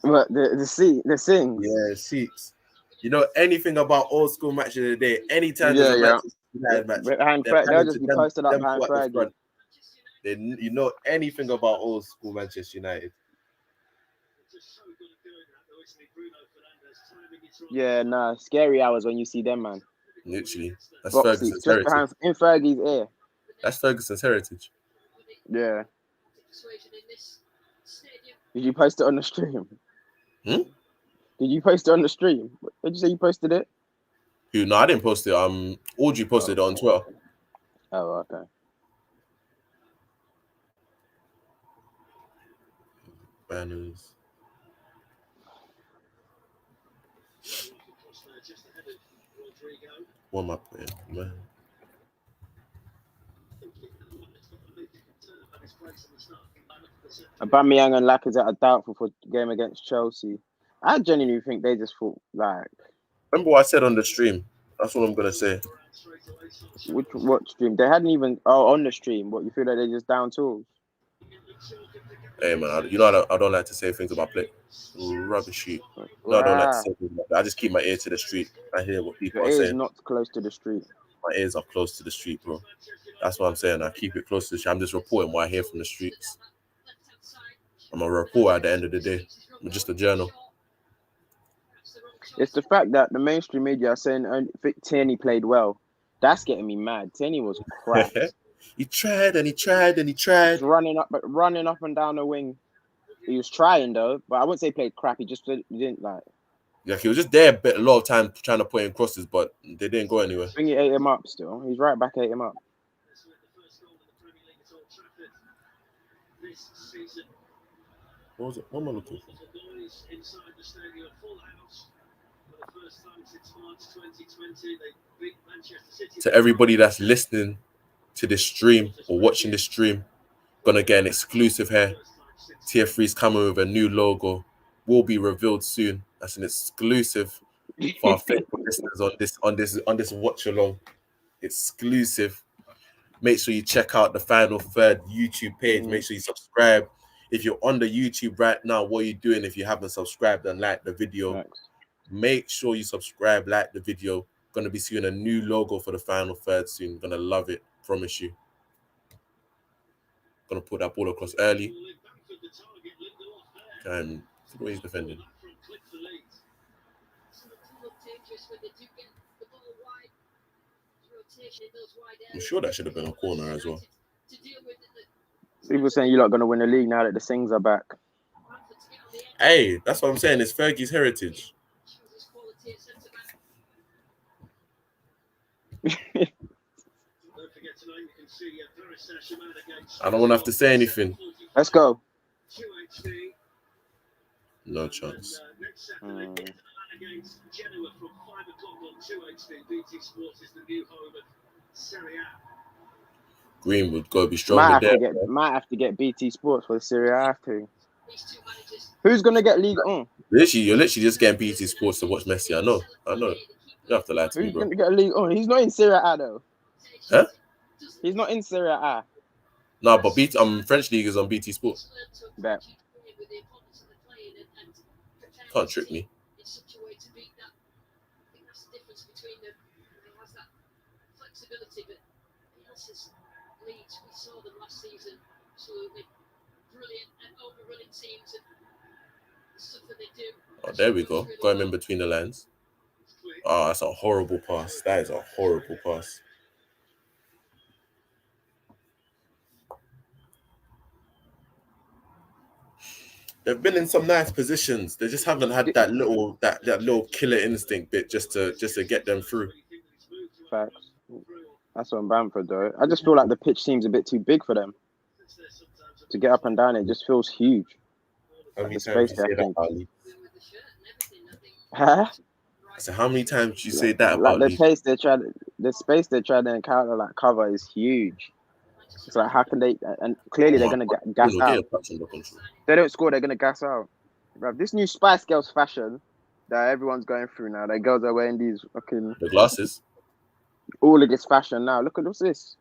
But the Sings. Yeah, seats. You know anything about old school Match of the Day? Anytime there's a Manchester United match, they'll just be posted up behind Fergie. You know anything about old school Manchester United? Yeah, nah, scary hours when you see them, man. Literally, that's Boxy, Ferguson's heritage. In Fergie's ear. That's Ferguson's heritage. Yeah. Did you post it on the stream? Did you post it on the stream? Did you say you posted it? Who? No, I didn't post it. Audrey posted it on Twitter. Oh, okay. Banners. What am I playing, man? Aubameyang and Lacazette are doubtful for the game against Chelsea. I genuinely think they just thought like. Remember what I said on the stream? That's what I'm gonna say. What stream? They hadn't even. Oh, on the stream. What, you feel like they're just down tools? Hey man, I don't like to say things about play. Rubbish shit. No, I don't like to say things like that. I just keep my ear to the street. I hear what people are saying. Your ear is not close to the street. My ears are close to the street, bro. That's what I'm saying. I keep it close to the street. I'm just reporting what I hear from the streets. I'm a reporter at the end of the day. I'm just a journal. It's the fact that the mainstream media are saying Tierney played well. That's getting me mad. Tierney was crap. He tried and he tried and he tried. He was running up and down the wing. He was trying though, but I wouldn't say he played crap. He didn't like. Yeah, he was just there a lot of time trying to put in crosses, but they didn't go anywhere. I think he ate him up still. He's right back, ate him up. What was it? What am I looking for? To everybody that's listening to this stream or watching this stream, gonna get an exclusive here. Tier 3's coming with a new logo. Will be revealed soon. That's an exclusive for our faithful listeners on this watch along. Exclusive. Make sure you check out the Final Third YouTube page. Make sure you subscribe. If you're on the YouTube right now, what are you doing if you haven't subscribed and liked the video? Thanks. Make sure you subscribe, like the video. Gonna be seeing a new logo for the Final Third soon. Gonna love it, promise you. Gonna put that ball across early. And look what he's defending. I'm sure that should have been a corner as well. People saying you're not going to win the league now that the Sings are back. Hey, that's what I'm saying. It's Fergie's heritage. I don't want to have to say anything. Let's go. No chance. Greenwood got to be stronger there. Might have to get BT Sports for the Serie A thing. Who's going to get League On? You're literally just getting BT Sports to watch Messi. I know. You don't have to lie to me, bro. Who's going to get League On? He's not in Serie A, though. Huh? He's not in Serie A. No, but French League is on BT Sports. Bet. Can't trick me. Leeds, we saw them last season, absolutely brilliant and overrunning teams and the stuff that they do. Oh, there we go. Got him in between the lines. Oh, that's a horrible pass. That is a horrible pass. They've been in some nice positions. They just haven't had that little killer instinct bit just to get them through. Facts. That's on Bamford though. I just feel like the pitch seems a bit too big for them to get up and down. It just feels huge. How many times you say that, Ali? Huh? So how many times do you say that like about the space they try to encounter like cover is huge. It's like how can they? And clearly they're gonna gas out. They don't score, they're gonna gas out. Bruv, this new Spice Girls fashion that everyone's going through now. The girls are wearing these fucking the glasses. All of this fashion now. Look at what's this.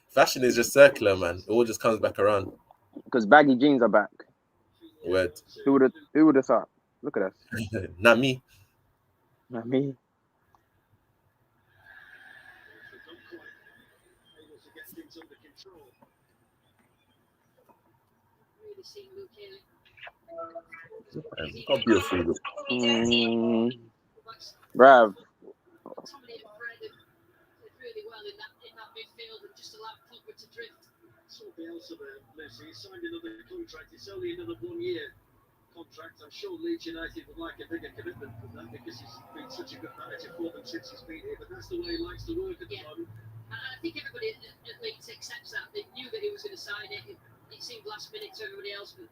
Fashion is just circular, man. It all just comes back around. Because baggy jeans are back. Word. Who would have thought? Look at us. Not me. Not me. Can't be a fool. Bruv. Really well in that midfield and just allowed Pogba to drift. Saw Bielsa there, Messi. He signed another contract. It's only another 1 year contract. I'm sure Leeds United would like a bigger commitment from that because he's been such a good manager for them since he's been here. But that's the way he likes to work at the moment. And I think everybody at Leeds accepts that. They knew that he was going to sign it. It seemed last minute to everybody else, but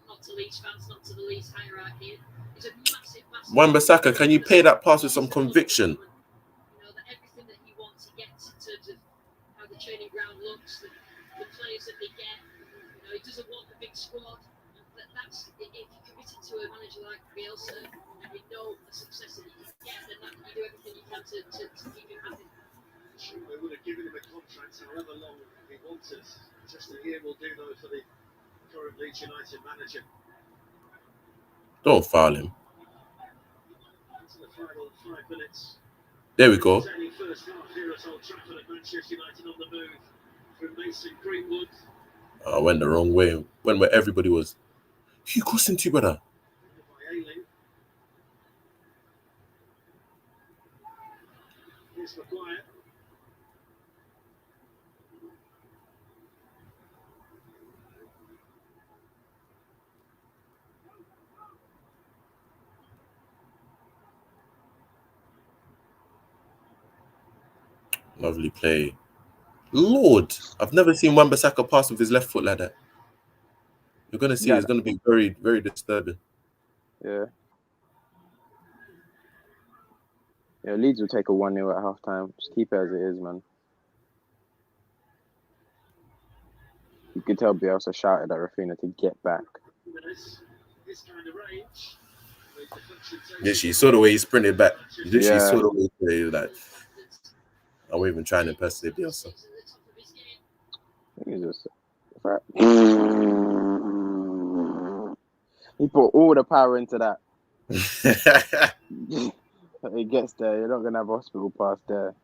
not to Leeds fans, not to the Leeds hierarchy. It's a massive. Wan-Bissaka, can you pay that pass with some conviction? Everything that he wants, he gets in terms of how the training ground looks, the players that they get. He doesn't want a big squad. That's if you're committed to a manager like Bielsa and you know the success that you can get, then you do everything you can to keep him happy. Sure, they would have given him a contract however long he wanted. Just a year will do though for the current Leeds United manager. Don't foul him. Into the final 5 minutes. There we go. First half here at Old Trafford at Manchester United on the move from Mason Greenwood. I went the wrong way. Went where everybody was. Who you crossing to, brother? Here's Maguire. Lovely play. Lord, I've never seen Wan-Bissaka pass with his left foot like that. You're going to see it's going to be very, very disturbing. Yeah. Yeah, Leeds will take a 1-0 at halftime. Just keep it as it is, man. You could tell Bielsa shouted at Rafinha to get back. Yeah, she saw the way he sprinted back. She saw the way he was like, I wasn't even trying to impersonate Bielsa. I think it's just... He put all the power into that. It gets there. You're not going to have hospital pass there.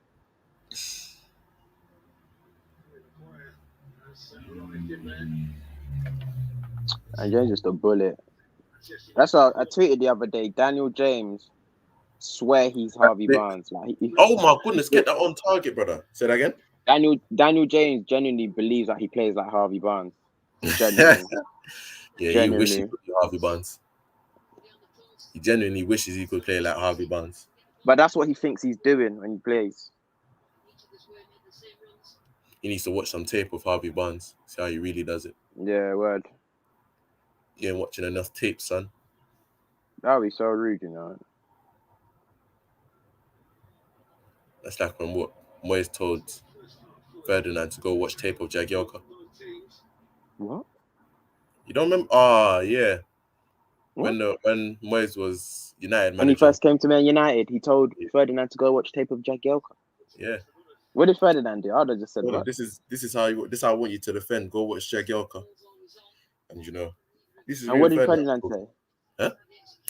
And James just a bullet. That's what I tweeted the other day. Daniel James swear he's Harvey Barnes. Like oh my goodness, get that on target, brother. Say that again. Daniel James genuinely believes that he plays like Harvey Barnes. Genuinely. Yeah, he wishes he could be Harvey Barnes. He genuinely wishes he could play like Harvey Barnes. But that's what he thinks he's doing when he plays. He needs to watch some tape of Harvey Barnes. See how he really does it. Yeah, word. You ain't watching enough tape, son. That would be so rude, you know. That's like when Moyes told Ferdinand to go watch tape of Jagielka. What? You don't remember? Ah, yeah. What? When Moyes was United manager. When he first came to Man United, he told Ferdinand to go watch tape of Jagielka. Yeah. What did Ferdinand do? I'd have just said, Well, what? this is how I want you to defend. Go watch Jagielka. And this is And what did Ferdinand say? Huh?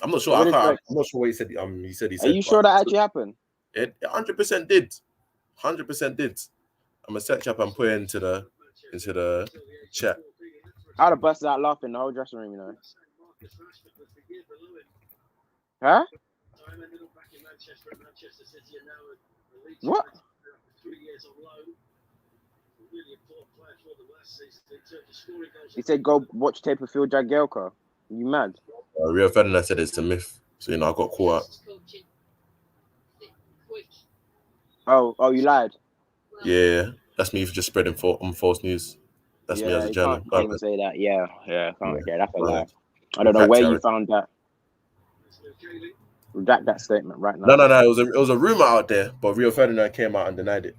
I'm not sure. What I'm not sure what he said. He said. Are you sure that actually happened? It 100% did. 100% did. I'm gonna search up and put it into the chat. I'd have busted out laughing the whole dressing room, you know. Huh? What? He said go watch tape of Phil Jagielka. You mad? Rio Ferdinand said it's a myth. So I got caught out. Oh, you lied. Yeah, that's me for just spreading false news. That's me as a journalist. Can't even say that. Yeah, that's a lie. I don't know Fact where Harry. you found that. Redact that statement right now. No. It was a rumor out there, but Rio Ferdinand came out and denied it.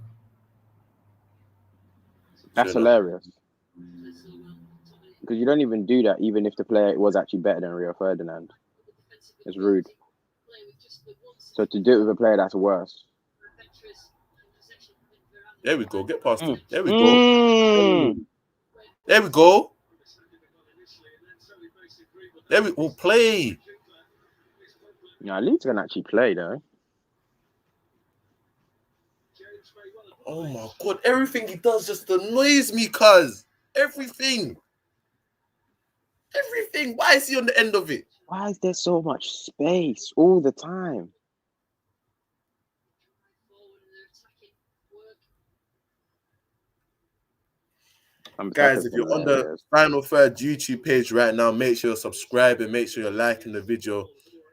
That's hilarious. Because you don't even do that, even if the player was actually better than Rio Ferdinand. It's rude. So to do it with a player that's worse. There we go. Get past him. There we go. There we go. There we will play. Yeah, Leeds can actually play though. Oh my god! Everything he does just annoys me, cuz everything. Why is he on the end of it? Why is there so much space all the time? Guys, if you're on the Final Third YouTube page right now, make sure you're subscribing, make sure you're liking the video.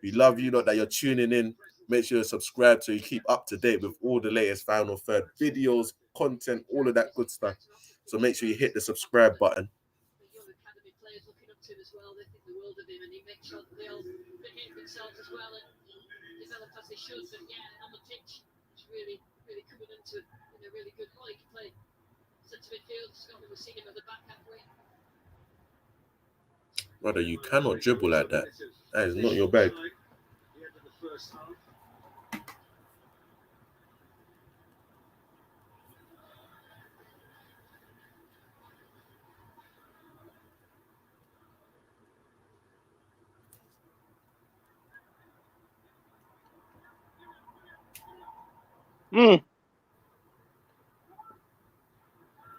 We love you lot that you're tuning in. Make sure you subscribe so you keep up to date with all the latest Final Third videos, content, all of that good stuff. So make sure you hit the subscribe button. Brother, you cannot dribble like that. That is not your bag.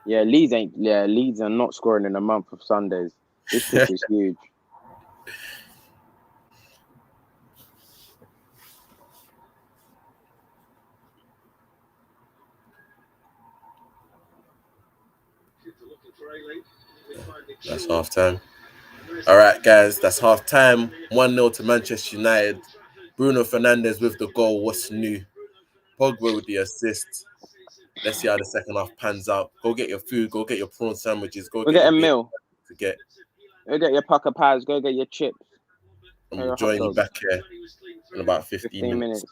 Yeah, Leeds are not scoring in a month of Sundays. This pitch is huge. That's half time. All right, guys, that's half time. 1-0 to Manchester United. Bruno Fernandes with the goal. What's new? Pogba with the assist. Let's see how the second half pans out. Go get your food. Go get your prawn sandwiches. Go get a meal. Go get your pucker pies. Go get your chips. I'm joining you back here in about 15 minutes.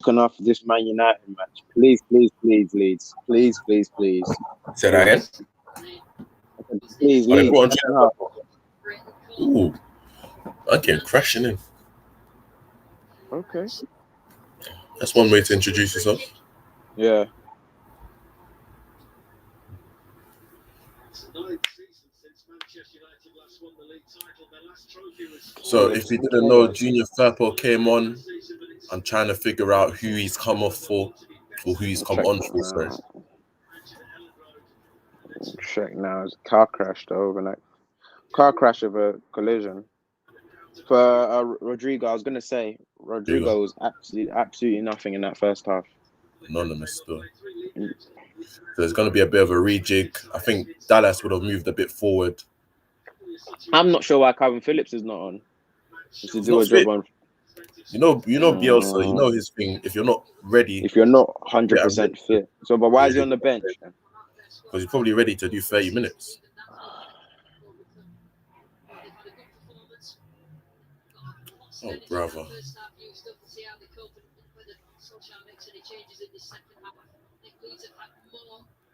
enough of this Man United match. Please, please, please, Leeds. Please, please, please. Say that again. Please, Oh, they Leeds. put on Second half. Ooh, I came crashing in. Okay. That's one way to introduce yourself. Yeah. It's the 9th season since Manchester United last won the league title. Their last trophy was So if you didn't know, Junior Firpo came on. I'm trying to figure out who he's come off for, or who he's come on for. Sorry. Check now. It's a car crash though, overnight. Car crash of a collision. For Rodrigo, I was gonna say Rodrigo was absolutely nothing in that first half. Anonymous still. So there's going to be a bit of a rejig. I think Dallas would have moved a bit forward. I'm not sure why Calvin Phillips is not on. To do a job on. You know Bielsa. You know his thing. If you're not ready, if you're not 100% fit, so but why is he on the bench? Because he's probably ready to do 30 minutes. Oh, brother.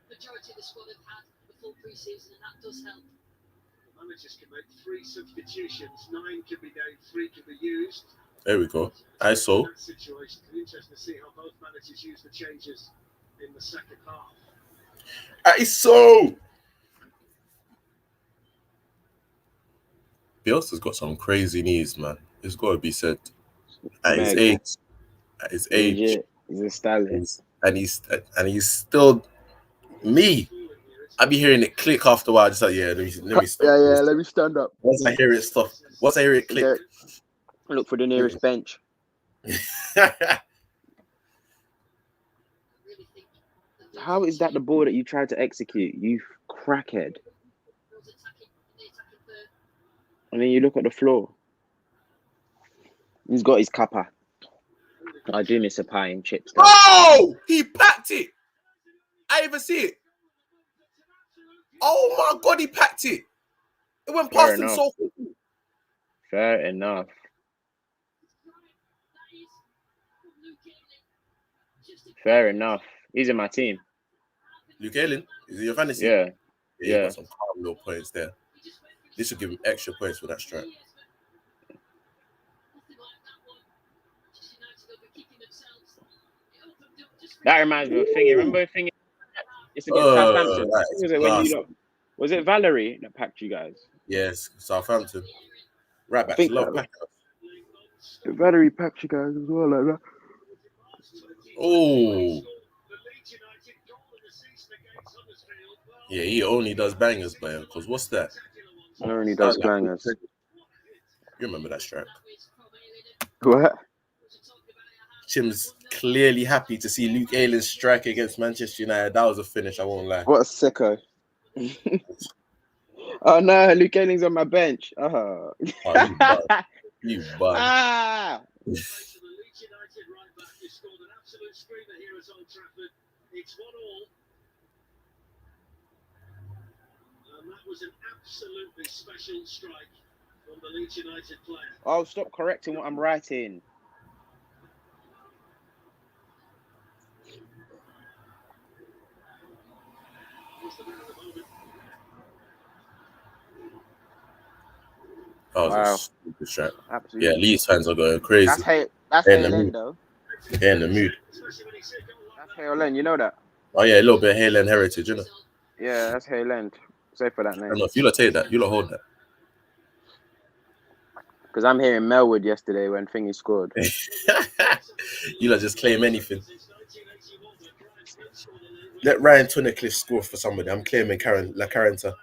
Majority of the squad have had the full pre-season, and that does help. The managers can make 3 substitutions. 9 can be named, 3 can be used. There we go. I saw. That situation. It's interesting to see how both managers use the changes in the second half. I saw. Bielsa's got some crazy knees, man. It's got to be said. At his age, legit, he's a stallion, and he's still me. I be hearing it click after a while. Just like, let me stop. Yeah, let me stand up. Once I hear it click, look for the nearest bench. How is that the ball that you tried to execute, you crackhead? And then you look at the floor. He's got his cuppa. I do miss a pie and chips. Though. Oh, he packed it. I even see it. Oh my God, he packed it. It went past him so quickly. Fair enough. Fair enough. He's in my team. Luke Ayling, is it your fantasy? Yeah. You got some calm little points there. This should give him extra points for that strike. That reminds me of Thingy. Remember Thingy? It's against Southampton. Was it Valerie that packed you guys? Yes, Southampton. Right back to love pack. Valerie packed you guys as well, like that. Oh. Yeah, he only does bangers, man. Because what's that? He only does bangers. You remember that strike? What? Chim's clearly happy to see Luke Ayling strike against Manchester United. That was a finish, I won't lie. What a sicko. Oh no, Luke Ayling's on my bench. Oh, you bug. Ah! It's 1-1. And that was an absolutely special strike from the Leeds United player. Oh, stop correcting what I'm writing. That was a stupid strike. Absolutely. Yeah, Leeds fans are going crazy. That's Halen, though. They're in the mood. That's Halen, you know that? Oh, yeah, a little bit of Halen heritage, you know? Yeah, that's Halen. Say for that name. I don't know if you lot take that, you lot hold that. Because I'm hearing Melwood yesterday when Thingy scored. You lot just claim anything. Let Ryan Tunnicliffe score for somebody. I'm claiming La Carenta.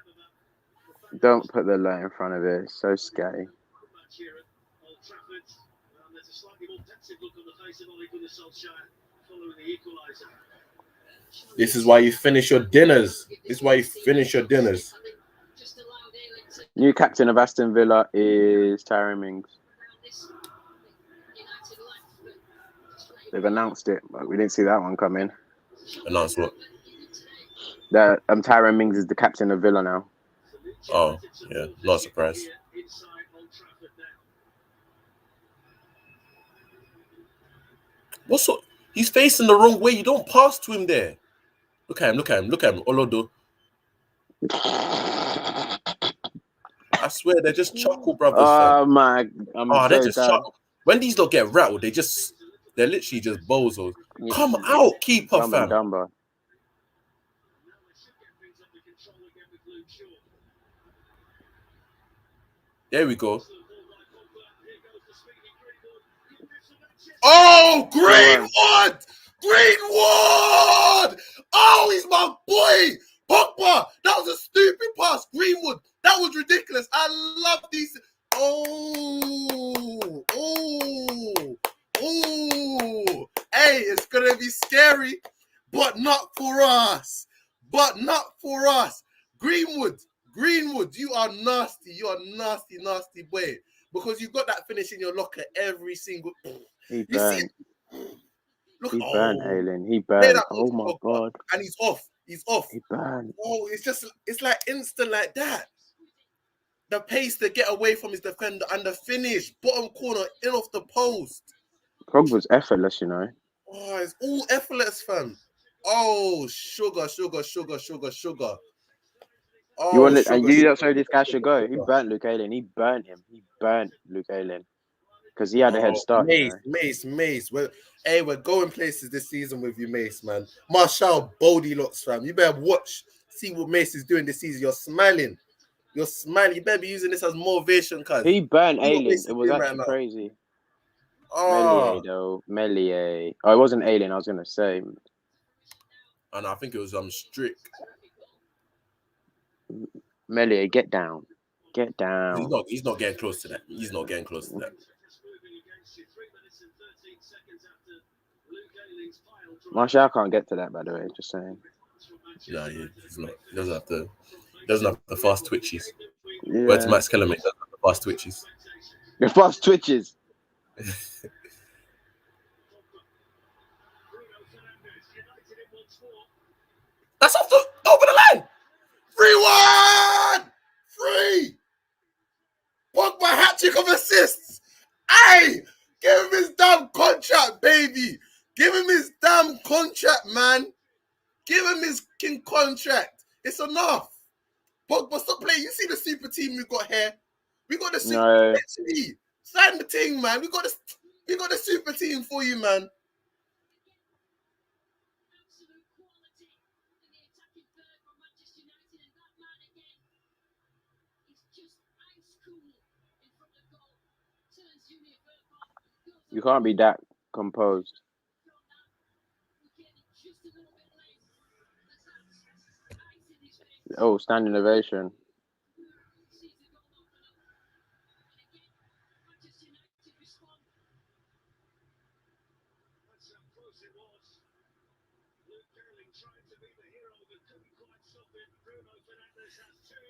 Don't put the light in front of it. It's so scary. This is why you finish your dinners. New captain of Aston Villa is Tyrone Mings. They've announced it, but we didn't see that one coming. Announced what? That Tyrone Mings is the captain of Villa now. Oh, yeah, not surprised. He's facing the wrong way. You don't pass to him there. Look at him. Olodo. I swear, they're just chuckle brothers, fam. Oh my! They're just chuckle. When these don't get rattled, they're literally just bozos. Come out, keeper, Dumb fam. and dumber. There we go. Oh, Greenwood! Oh, he's my boy! Pogba! That was a stupid pass. Greenwood, that was ridiculous. I love these. Oh. Hey, it's going to be scary, but not for us. Greenwood, you are nasty. You are nasty boy. Because you've got that finish in your locker every single... He burned. Look, he burned, Aylin. He burned. Oh my God. And he's off. He burned. Oh, it's like instant like that. The pace to get away from his defender and the finish, bottom corner, in off the post. Pogba's effortless, you know. Oh, it's all effortless, fam. Oh, sugar. Oh, you want it, and you don't say this guy should go. He burnt Luke Ayling. He burnt him. He burnt Luke Ayling because he had a head start. Mace. We're going places this season with you, Mace, man. Marshall Bodie looks, fam. You better see what Mace is doing this season. You're smiling. You better be using this as motivation, cuz. He burnt Ayling. It was actually crazy. Oh. Meslier, though. Meslier. Oh, it wasn't Ayling, I was going to say. And I think it was Strick. Meslier, get down. He's not getting close to that. Martial can't get to that, by the way, just saying. No, he's not. He doesn't have the fast twitches. Yeah. Where's Max Kellerman? Doesn't have the fast twitches. The fast twitches. That's over the line. 3-1! 3! Pogba hat-trick of assists. Aye! Give him his damn contract, baby. Give him his damn contract, man. Give him his king contract. It's enough. Pogba, stop playing. You see the super team we got here? We got the super team. Sign the team, man. We got the super team for you, man. You can't be that composed. Oh, standing ovation.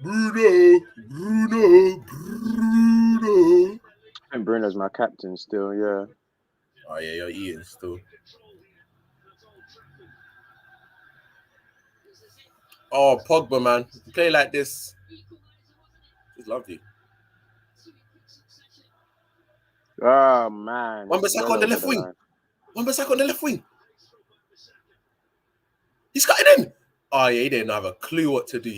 Bruno. I think Bruno's my captain still, yeah. Oh, yeah, you're eating still. Oh, Pogba, man. You play like this. It's lovely. Oh, man. Wan-Bissaka on the left wing. He's cutting in. Oh, yeah, he didn't have a clue what to do.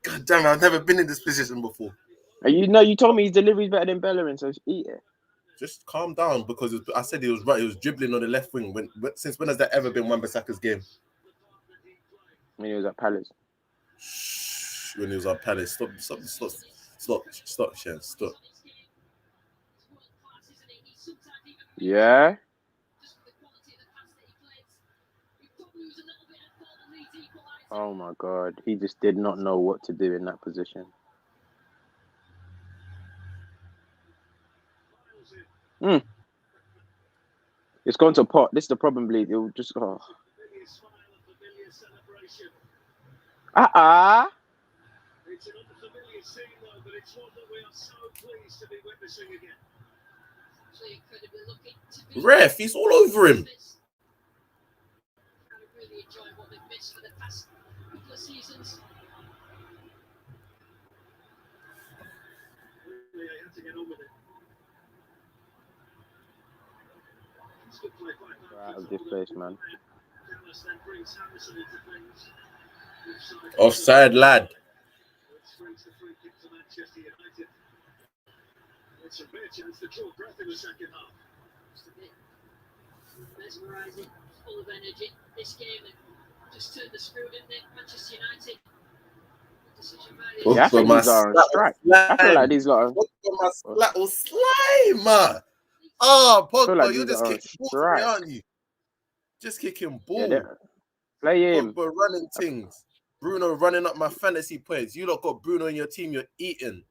God damn it, I've never been in this position before. You told me his delivery's better than Bellerin, so eat it. Just calm down, because I said he was right. He was dribbling on the left wing. Since when has that ever been Wan-Bissaka's game? When he was at Palace. When he was at Palace. Stop, Shen. Stop. Yeah? Oh my God. He just did not know what to do in that position. It's gone to pot. This is the problem, Bleed. It will just go. It's an unfamiliar scene, though, but it's one that we are so pleased to be witnessing again. Ref, he's all over him. I really enjoy what they've missed for the past couple of seasons. Really, I had to get on with it. Out of this place, man. Offside, lad. It's a rare chance to draw breath in the second half. Just a bit mesmerising, full of energy. This game and just turned the screw, didn't it? Manchester United. Decision by the Yeah, I think these are on strike. I feel like these lot are. Slime. Oh, Pogba, like you're these just are on kicking balls, strike. aren't you? Just kicking ball. Yeah, play him. Pogba running things. Bruno running up my fantasy points. You lot got Bruno in your team. You're eating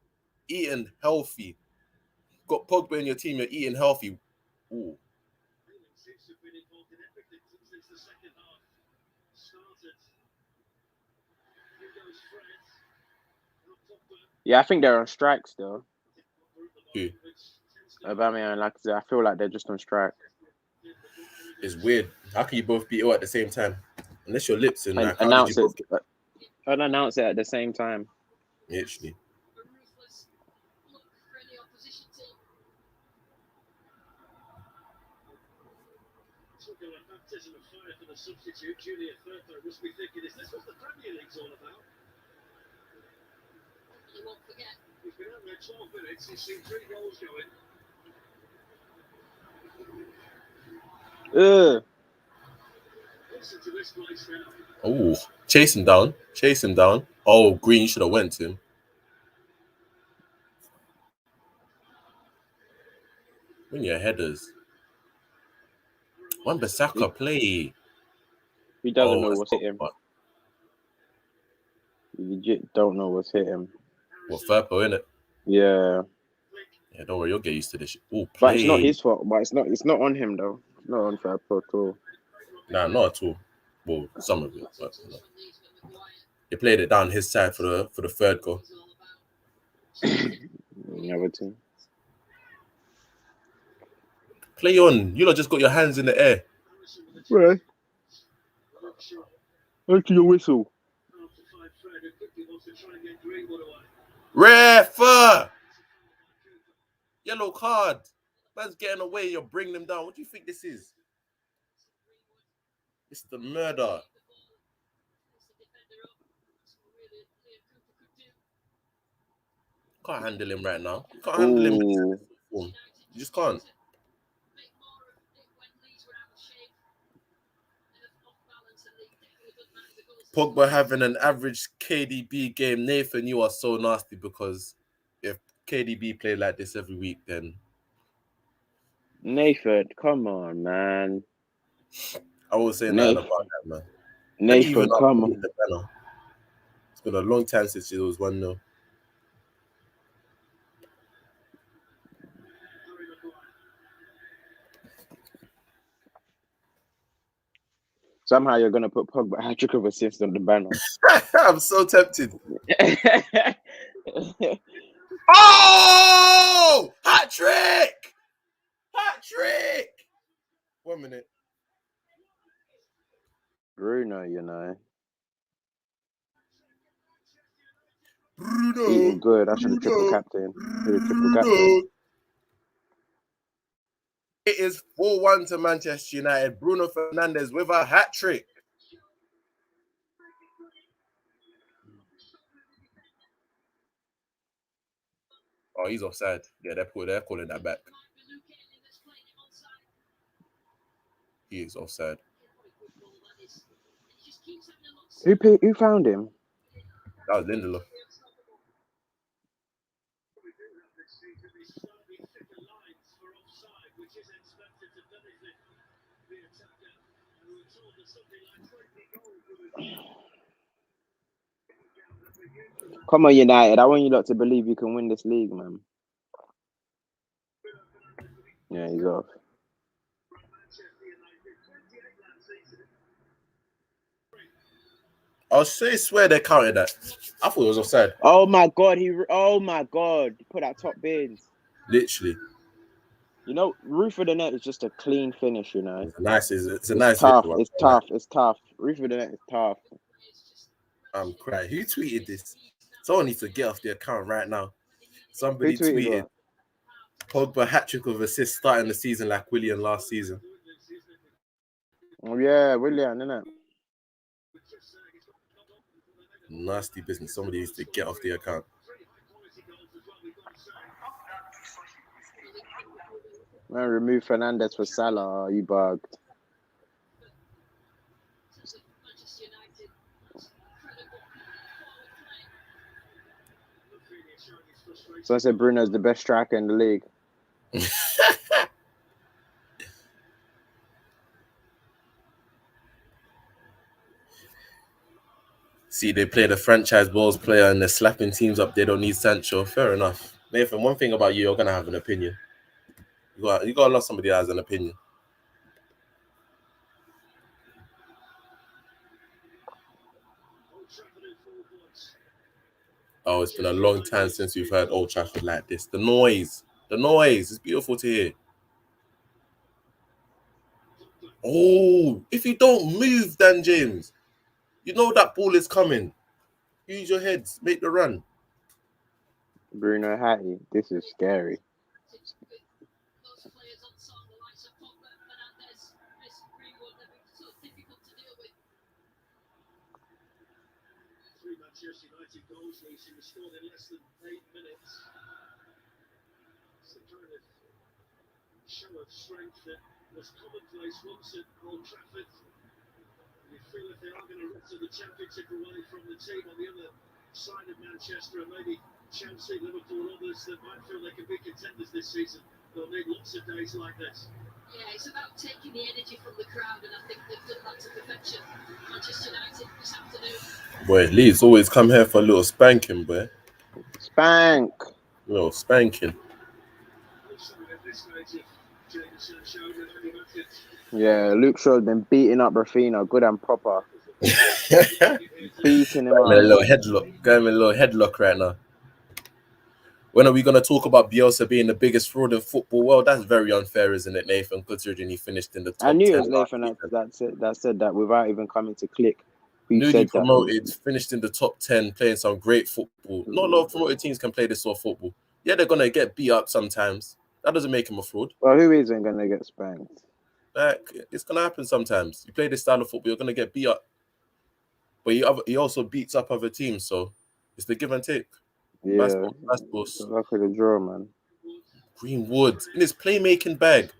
healthy. Got Pogba in your team. You're eating healthy. Ooh. Seems to have been involved in everything since the second half started. Here goes Fred. Yeah, I think they're on strike still. Who? Aubameyang and Lacazette. I feel like they're just on strike. It's weird. How can you both be ill at the same time? Unless your lips and like, announce it. Unannounce it at the same time. Literally. a ruthless look for any opposition team. Talking about baptism of fire for the substitute, Julia Firpo must be thinking, is this what the Premier League's all about? You won't forget. He's been out there 12 minutes, he's seen 3 goals going. Listen to this place now. Oh, chase him down. Oh, Green should have went to him. Win your headers. Wan-Bissaka play. He doesn't know what's hit him. You legit don't know what's hit him. Well, Firpo, innit? Yeah. Yeah, don't worry, you'll get used to this shit. Ooh, play. But it's not his fault. But it's not on him though. It's not on Firpo at all. Nah, not at all. Well, some of it, but no. He played it down his side for the third goal. Never team. Play on. You lot just got your hands in the air. Right. Onto your whistle. Ref! Yellow card. Man's getting away. You're bringing them down. What do you think this is? It's the murder. Can't handle him right now. You can't handle him. You just can't. Pogba having an average KDB game. Nathan, you are so nasty because if KDB played like this every week, then... Nathan, come on, man. I was saying nothing about that, man. Nathan, come on. It's been a long time since it was 1-0. Somehow you're gonna put Pogba hat-trick of assists on the banner. I'm so tempted. Oh! Hat-trick! Hat-trick! 1 minute. Bruno, you know. Bruno. Eating good. I should have triple captain. Triple captain. It is 4-1 to Manchester United. Bruno Fernandes with a hat-trick. Oh, he's offside. Yeah, they're calling that back. He is offside. Who found him? That was Lindelof. Come on, United. I want you lot to believe you can win this league, man. Yeah, he's off. I'll swear they counted that. I thought it was offside. Oh my god, put that top bins. Literally. You know, roof of the net is just a clean finish, you know. It's a nice tough. one. It's tough. Roof of the net is tough. I'm crying. Who tweeted this? Someone needs to get off the account right now. Somebody tweeted Pogba hat-trick of assists starting the season like Willian last season. Oh, yeah, Willian, innit? Nasty business. Somebody needs to get off the account. Man, remove Fernandez for Salah. You bugged. So I said Bruno's the best striker in the league. See, they play the franchise balls player and they're slapping teams up. They don't need Sancho. Fair enough. Nathan, one thing about you're gonna have an opinion. You gotta love somebody that has an opinion. Oh, it's been a long time since we've heard Old Trafford like this. The noise is beautiful to hear. Oh, if you don't move, Dan James, you know that ball is coming. Use your heads, make the run. Bruno Hattie, this is scary. Manchester United goals leads he was scored in less than 8 minutes. It's the kind of show of strength that was commonplace once at Old Trafford. You feel if they are going to wrestle the championship away from the team on the other side of Manchester and maybe Chelsea, Liverpool, others that might feel they can be contenders this season, they'll need lots of days like this. Yeah, it's about taking the energy from the crowd, and I think they've done that to perfection. Manchester United this afternoon. Boy, Leeds always come here for a little spanking, boy. Spank. A little spanking. Yeah, Luke Shaw's been beating up Rafinha, good and proper. Beating him up. Going with a little headlock right now. When are we going to talk about Bielsa being the biggest fraud in football? Well, that's very unfair, isn't it, Nathan, considering he finished in the top 10. I knew it was Nathan that said that without even coming to click. Newly promoted, finished in the top 10, playing some great football. Not a lot of promoted teams can play this sort of football. Yeah, they're going to get beat up sometimes. That doesn't make him a fraud. Well, who isn't going to get spanked? It's going to happen sometimes. You play this style of football, you're going to get beat up. But he also beats up other teams, so it's the give and take. Yeah, that's luck of the draw, man. Greenwood in his playmaking bag.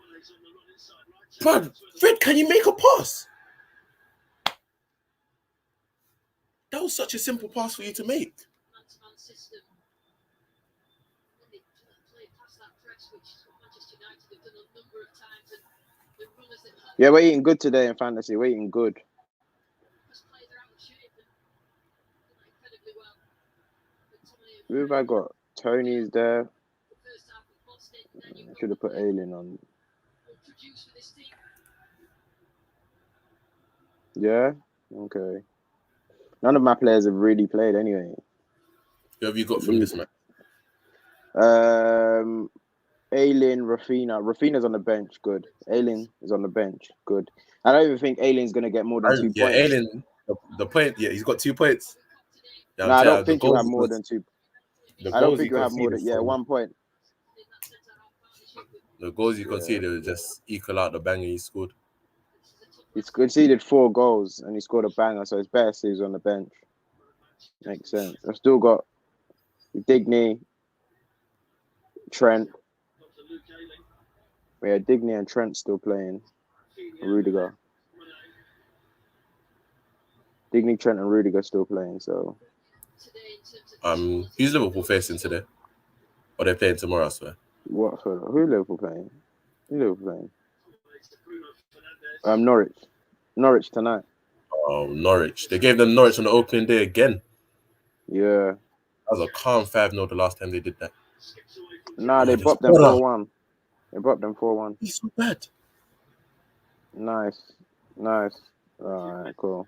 Bro, Fred, can you make a pass? That was such a simple pass for you to make. Yeah, we're eating good today in fantasy. We're eating good. Who have I got? Tony's there. I should have put Aileen on. Yeah? Okay. None of my players have really played anyway. Who have you got from this match? Aileen, Rafinha. Rafinha's on the bench. Good. Aileen is on the bench. Good. I don't even think Aileen's going to get more than 2 points. Yeah, Aileen, the point. Yeah, he's got 2 points. No, I don't think he'll have more than 2. I don't think he'll have more than 1 point. The goals he conceded will just equal out the banger he scored. He's conceded 4 goals and he scored a banger, so it's better if he's on the bench. Makes sense. I've still got Digny, Trent. Yeah, Digny and Trent still playing. Rudiger. Digny, Trent, and Rudiger still playing. So, who's Liverpool facing today? Or they're playing tomorrow, I swear. What for? Who Liverpool playing? Norwich. Norwich tonight. Oh, Norwich. They gave them Norwich on the opening day again. Yeah. That was a calm 5-0 the last time they did that. Nah, they bopped them 4-1. They bopped them 4-1. He's so bad. Nice. All right, cool.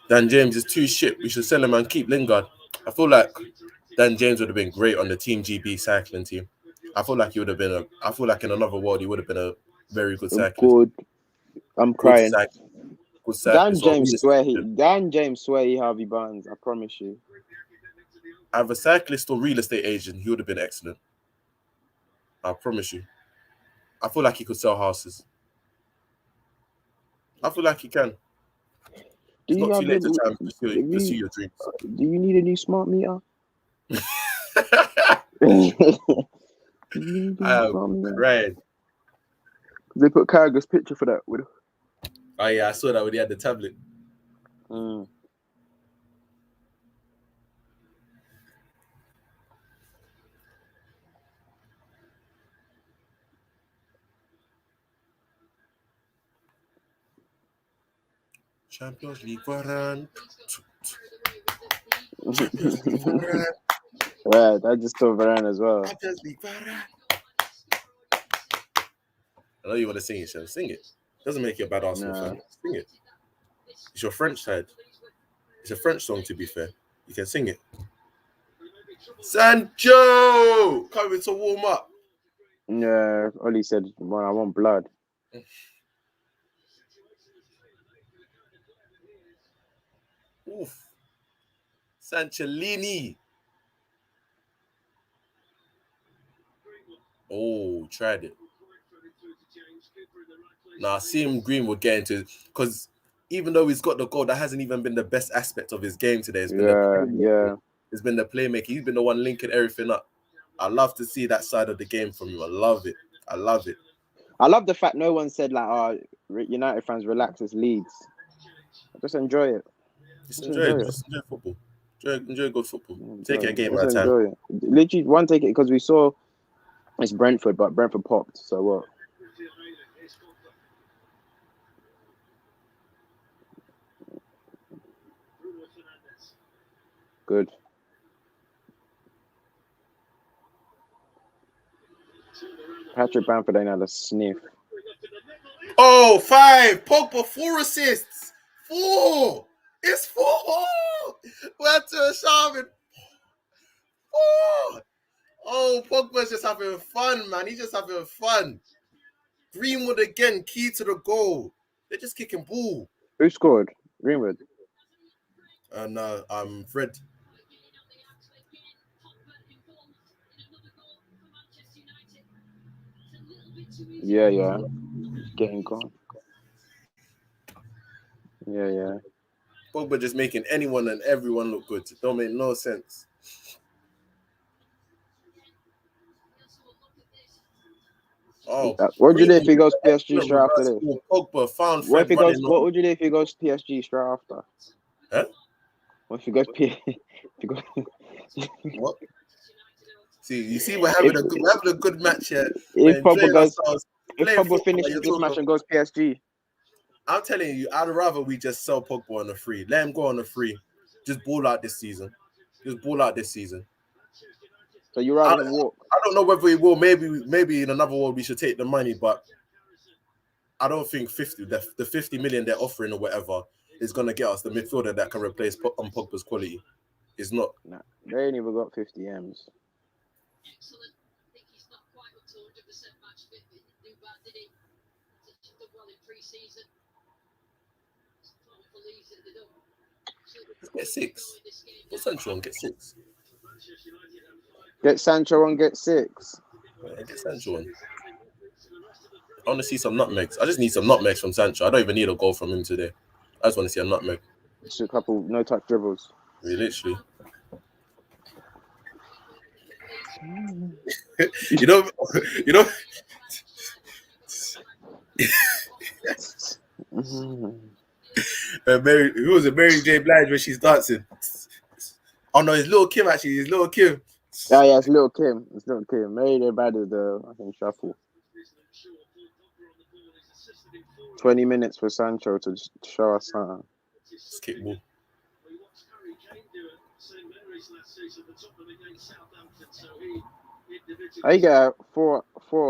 Dan James is too shit. We should sell him and keep Lingard. I feel like Dan James would have been great on the Team GB cycling team. I feel like he would have been I feel like in another world he would have been a very good cyclist. Good. I'm crying. Good Dan James swear he Harvey Barnes. I promise you. Either cyclist or real estate agent, he would have been excellent. I promise you. I feel like he could sell houses. I feel like he can. It's not too late to try and pursue your dreams. Do you need a new smart meter? Right. They put Carragher's picture for that. Oh yeah, I saw that when he had the tablet. Champions League Varane. Champions League Varane. Right, I just saw Varane as well. Champions League Varane. I know you want to sing it, Shem. Sing it. Doesn't make you a bad Arsenal fan. Sing it. It's your French side. It's a French song, to be fair. You can sing it. Sancho! Coming to warm up. Yeah, Ollie said, well, I want blood. Oof. Sancholini. Oh, tried it. Nah, see him Greenwood get into, because even though he's got the goal, that hasn't even been the best aspect of his game today. It's been It's been the playmaker. He's been the one linking everything up. I love to see that side of the game from you. I love it. I love the fact no one said like, "Oh, United fans, relax. It's Leeds." Just enjoy it. Just enjoy football. Enjoy good football. Take it a game at a time. Literally, one take it because we saw it's Brentford, but Brentford popped. So what? Good. Patrick Bamford ain't had a sniff. Oh, 5. Pogba 4 assists. 4. It's 4. We're to a Sharman. 4. Oh, Pogba's just having fun, man. He's just having fun. Greenwood again, key to the goal. They're just kicking ball. Who scored? Greenwood. And Fred. Yeah. Getting gone. Yeah. Pogba just making anyone and everyone look good. It don't make no sense. Oh, what would you do if he goes PSG straight after this? Pogba found Fred. What would you do if he goes PSG straight after? Huh? What if he goes What? See, we're having a good match here. If Pogba finishes this match and goes PSG, I'm telling you, I'd rather we just sell Pogba on a free. Let him go on a free. Just ball out this season. So you rather walk? I don't know whether he will. Maybe in another world we should take the money, but I don't think the 50 million they're offering or whatever is gonna get us the midfielder that can replace Pogba's quality. It's not. Nah, they ain't even got 50 M's. Excellent. I think he's not quite up to 100% match fit, but he didn't do bad, did he? He's done well in pre-season. Get 6. Get Sancho and get 6. Get Sancho and get 6. Yeah, get Sancho on. I want to see some nutmegs. I just need some nutmegs from Sancho. I don't even need a goal from him today. I just want to see a nutmeg. Just a couple no-touch dribbles. Literally. you know. Who was it? Mary J. Blige when she's dancing. Oh no, it's Lil Kim actually. It's Lil Kim. Oh yeah, it's Lil Kim. Mary J. Blige is the shuffle. 20 minutes for Sancho to show us something. It's kickball. I get four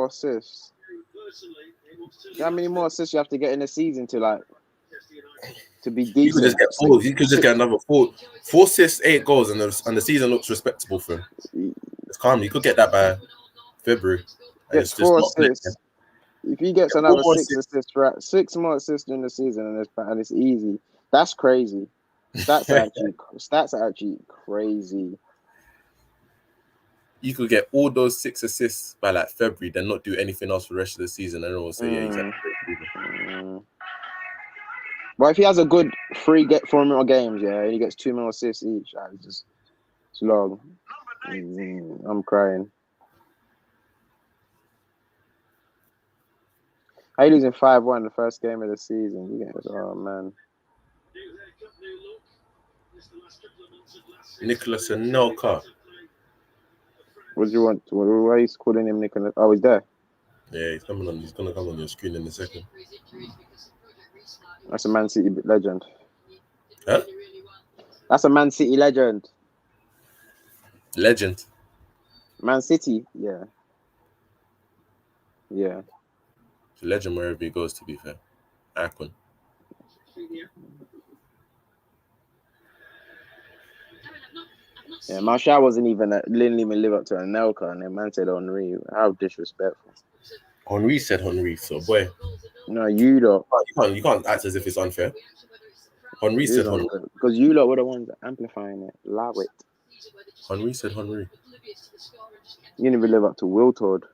assists. How many more assists you have to get in a season to be decent? You could just get 4. You could just get another 4 assists, 8 goals, and the season looks respectable for him. It's calm. You could get that by February. It's 4 assists. If he gets another 6 assists, right? 6 more assists in the season, and it's easy. That's crazy. Stats are actually crazy. You could get all those 6 assists by February, then not do anything else for the rest of the season, and all say, yeah, exactly. But if he has a good 4 more games, yeah, he gets 2 more assists each. It's long. I'm crying. How you losing 5-1 the first game of the season? Oh man. Nicholas Anelka. What do you want? Why are you calling him Nicholas? Oh, he's there. Yeah, he's coming on. He's gonna come on your screen in a second. That's a Man City legend. Huh? That's a Man City legend. Legend. Man City, yeah. Yeah. It's a legend wherever he goes, to be fair. Icon. Yeah, Martial didn't even live up to Anelka, and then man said Henry. How disrespectful. Henry said Henry, so boy. No, you lot. You can't act as if it's unfair. Henry said Henry. Because you lot were the ones amplifying it. Allow it. Henry said Henry. You didn't even live up to Wiltord.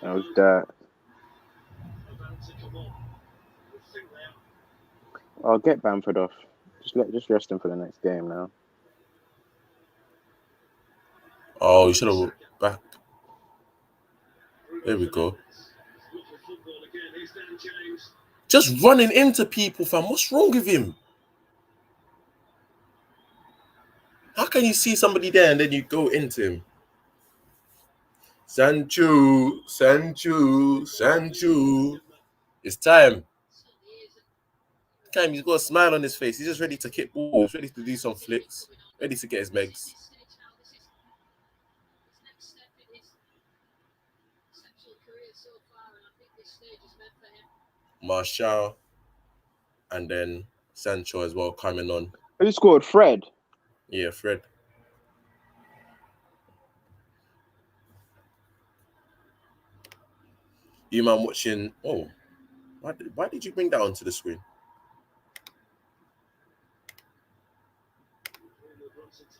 That was that. I'll get Bamford off. Just rest him for the next game now. Oh, you should have back. There we go. Just running into people, fam. What's wrong with him? How can you see somebody there and then you go into him? Sancho. It's time. He's got a smile on his face. He's just ready to kick balls, ready to do some flicks, ready to get his megs. Martial and then Sancho as well coming on. Who scored? Fred? Yeah, Fred. You man watching... Oh, why did you bring that onto the screen?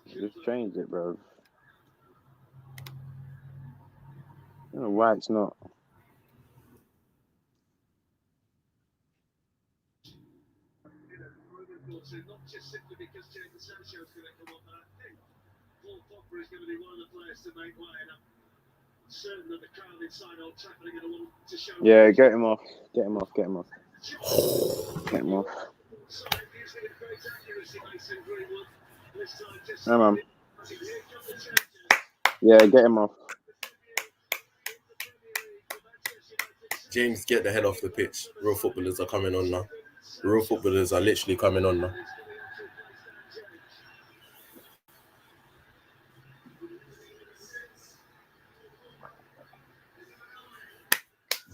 Just change it, bro. I don't know why it's not. Not just simply because Jadon Sancho is going to come on, but I think Paul Pogba is going to be one of the players to make way, and I'm certain that the crowd inside Old Trafford are going to want to show. Yeah, get him off. Get him off. No, man. Yeah, get him off. James, get the head off the pitch. Real footballers are coming on now. Real footballers are literally coming on now.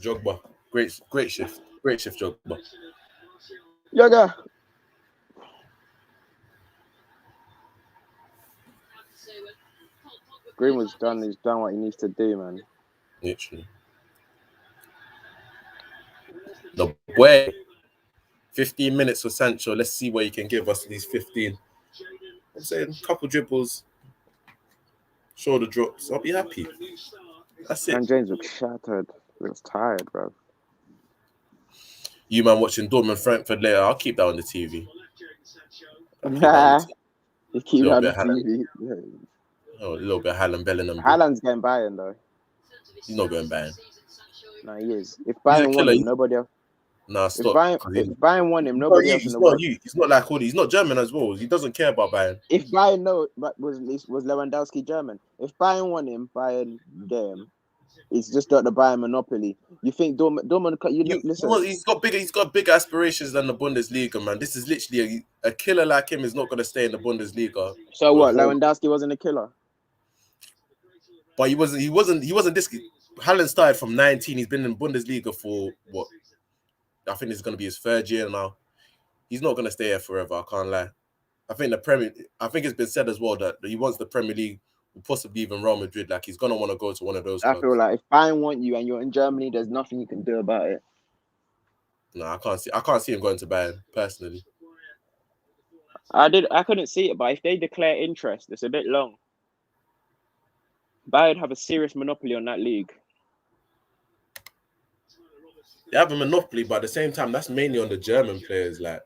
Jogba, great shift, Jogba. Yoga. Greenwood's done. He's done what he needs to do, man. Literally. The boy. 15 minutes for Sancho. Let's see what he can give us these 15. I'm saying a couple dribbles, shoulder drops. I'll be happy. That's it. And James looks shattered. Looks tired, bro. You man watching Dortmund Frankfurt later. I'll keep that on the TV. You keep that on the TV. Oh, a little bit of Haaland Bellingham. Haaland's going Bayern though. He's not going Bayern. No, he is. If Bayern won him, nobody else. Nah, stop. If Bayern won him, nobody else in the world. He's not like all. He's not German as well. He doesn't care about Bayern. If Bayern was Lewandowski German? If Bayern won him, Bayern game. It's just not the Bayern monopoly. You think Dortmund? Listen. He's got bigger aspirations than the Bundesliga, man. This is literally a killer like him is not going to stay in the Bundesliga. So what? Lewandowski wasn't a killer. But he wasn't this. Haaland started from 19. He's been in Bundesliga for what? I think this is going to be his 3rd year now. He's not going to stay here forever. I can't lie. I think it's been said as well that he wants the Premier League, possibly even Real Madrid. Like he's going to want to go to one of those clubs. I feel like if Bayern want you and you're in Germany, there's nothing you can do about it. No, I can't see him going to Bayern personally. I couldn't see it, but if they declare interest, it's a bit long. Bayern have a serious monopoly on that league. They have a monopoly, but at the same time, that's mainly on the German players. Like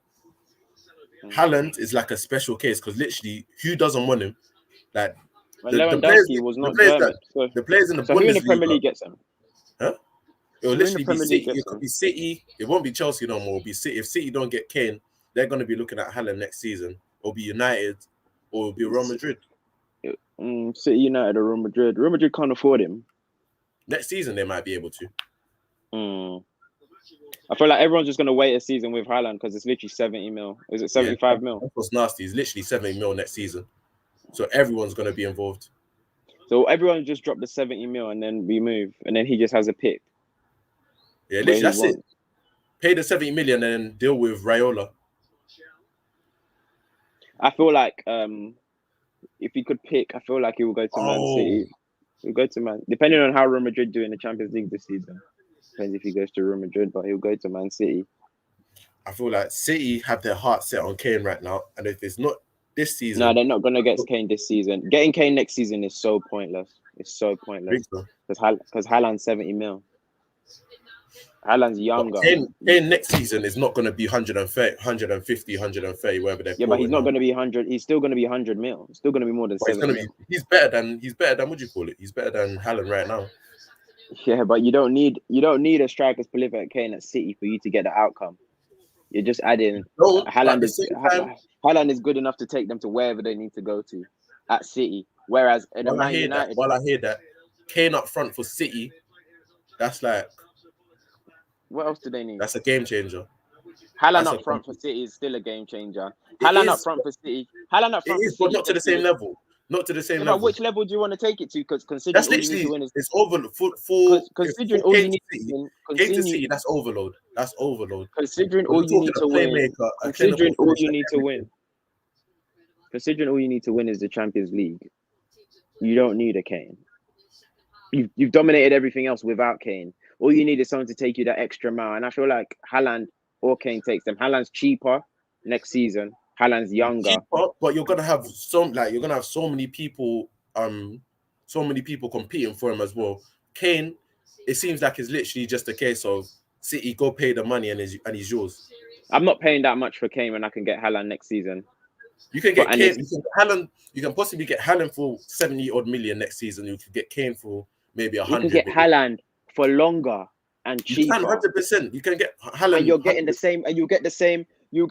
Haaland is like a special case because literally, who doesn't want him? Like But the players, Lewandowski was the not players that German. So, the players in the so who in the Premier Bundesliga, League gets him? huh? It will Who in the literally be Premier League City. gets It could him? be City. It won't be Chelsea no more. It'll be City. If City don't get Kane, they're going to be looking at Haaland next season. Or be United, or it'll be Real Madrid. City, United, or Real Madrid. Real Madrid can't afford him. Next season, they might be able to. I feel like everyone's just going to wait a season with Haaland because it's literally 70 mil. Is it 75 mil? That's what's nasty. It's literally 70 mil next season. So everyone's going to be involved. So everyone just dropped the 70 mil and then we move. And then he just has a pick. Yeah, literally, that's it. Pay the 70 million and then deal with Raiola. I feel like if he could pick, I feel like he will go to Man City. He'll go to Man, depending on how Real Madrid do in the Champions League this season. Depends if he goes to Real Madrid, but he'll go to Man City. I feel like City have their heart set on Kane right now, and if it's not this season, no, they're not gonna get Kane this season. Getting Kane next season is so pointless. It's so pointless because Haaland's 70 mil. Haaland's younger. Kane next season is not going to be 130, 150, 130, wherever they're. Yeah, but he's not going to be 100. He's still going to be 100 mil. It's still going to be more than 70 mil. He's better than what do you call it? He's better than Haaland right now. Yeah, but you don't need a striker as prolific at Kane at City for you to get the outcome. You're just adding. Haaland is good enough to take them to wherever they need to go to at City. Whereas in Man United, while I hear that, Kane up front for City, that's like. What else do they need? That's a game changer. Haaland up front for City is still a game changer. Haaland up front for City. Haaland up front for City. But not to the same level. Not to the same level. Which level do you want to take it to? Because considering all you need to win is... It's overload. Considering all you need to win... Game to City, that's overload. That's overload. Considering all you need to win... Considering all you need to win... Considering all you need to win is the Champions League, you don't need a Kane. You've dominated everything else without Kane. All you need is someone to take you that extra mile. And I feel like Haaland or Kane takes them. Haaland's cheaper next season. Haaland's younger. Cheaper, but you're gonna have so many people competing for him as well. Kane, it seems like it's literally just a case of City go pay the money and he's yours. I'm not paying that much for Kane when I can get Haaland next season. You can get Kane. You can possibly get Haaland for 70 odd million next season. You could get Kane for maybe 100. You can get Haaland for longer and cheaper. 100%. You can get Haaland. And you're getting the same, and you get the same. You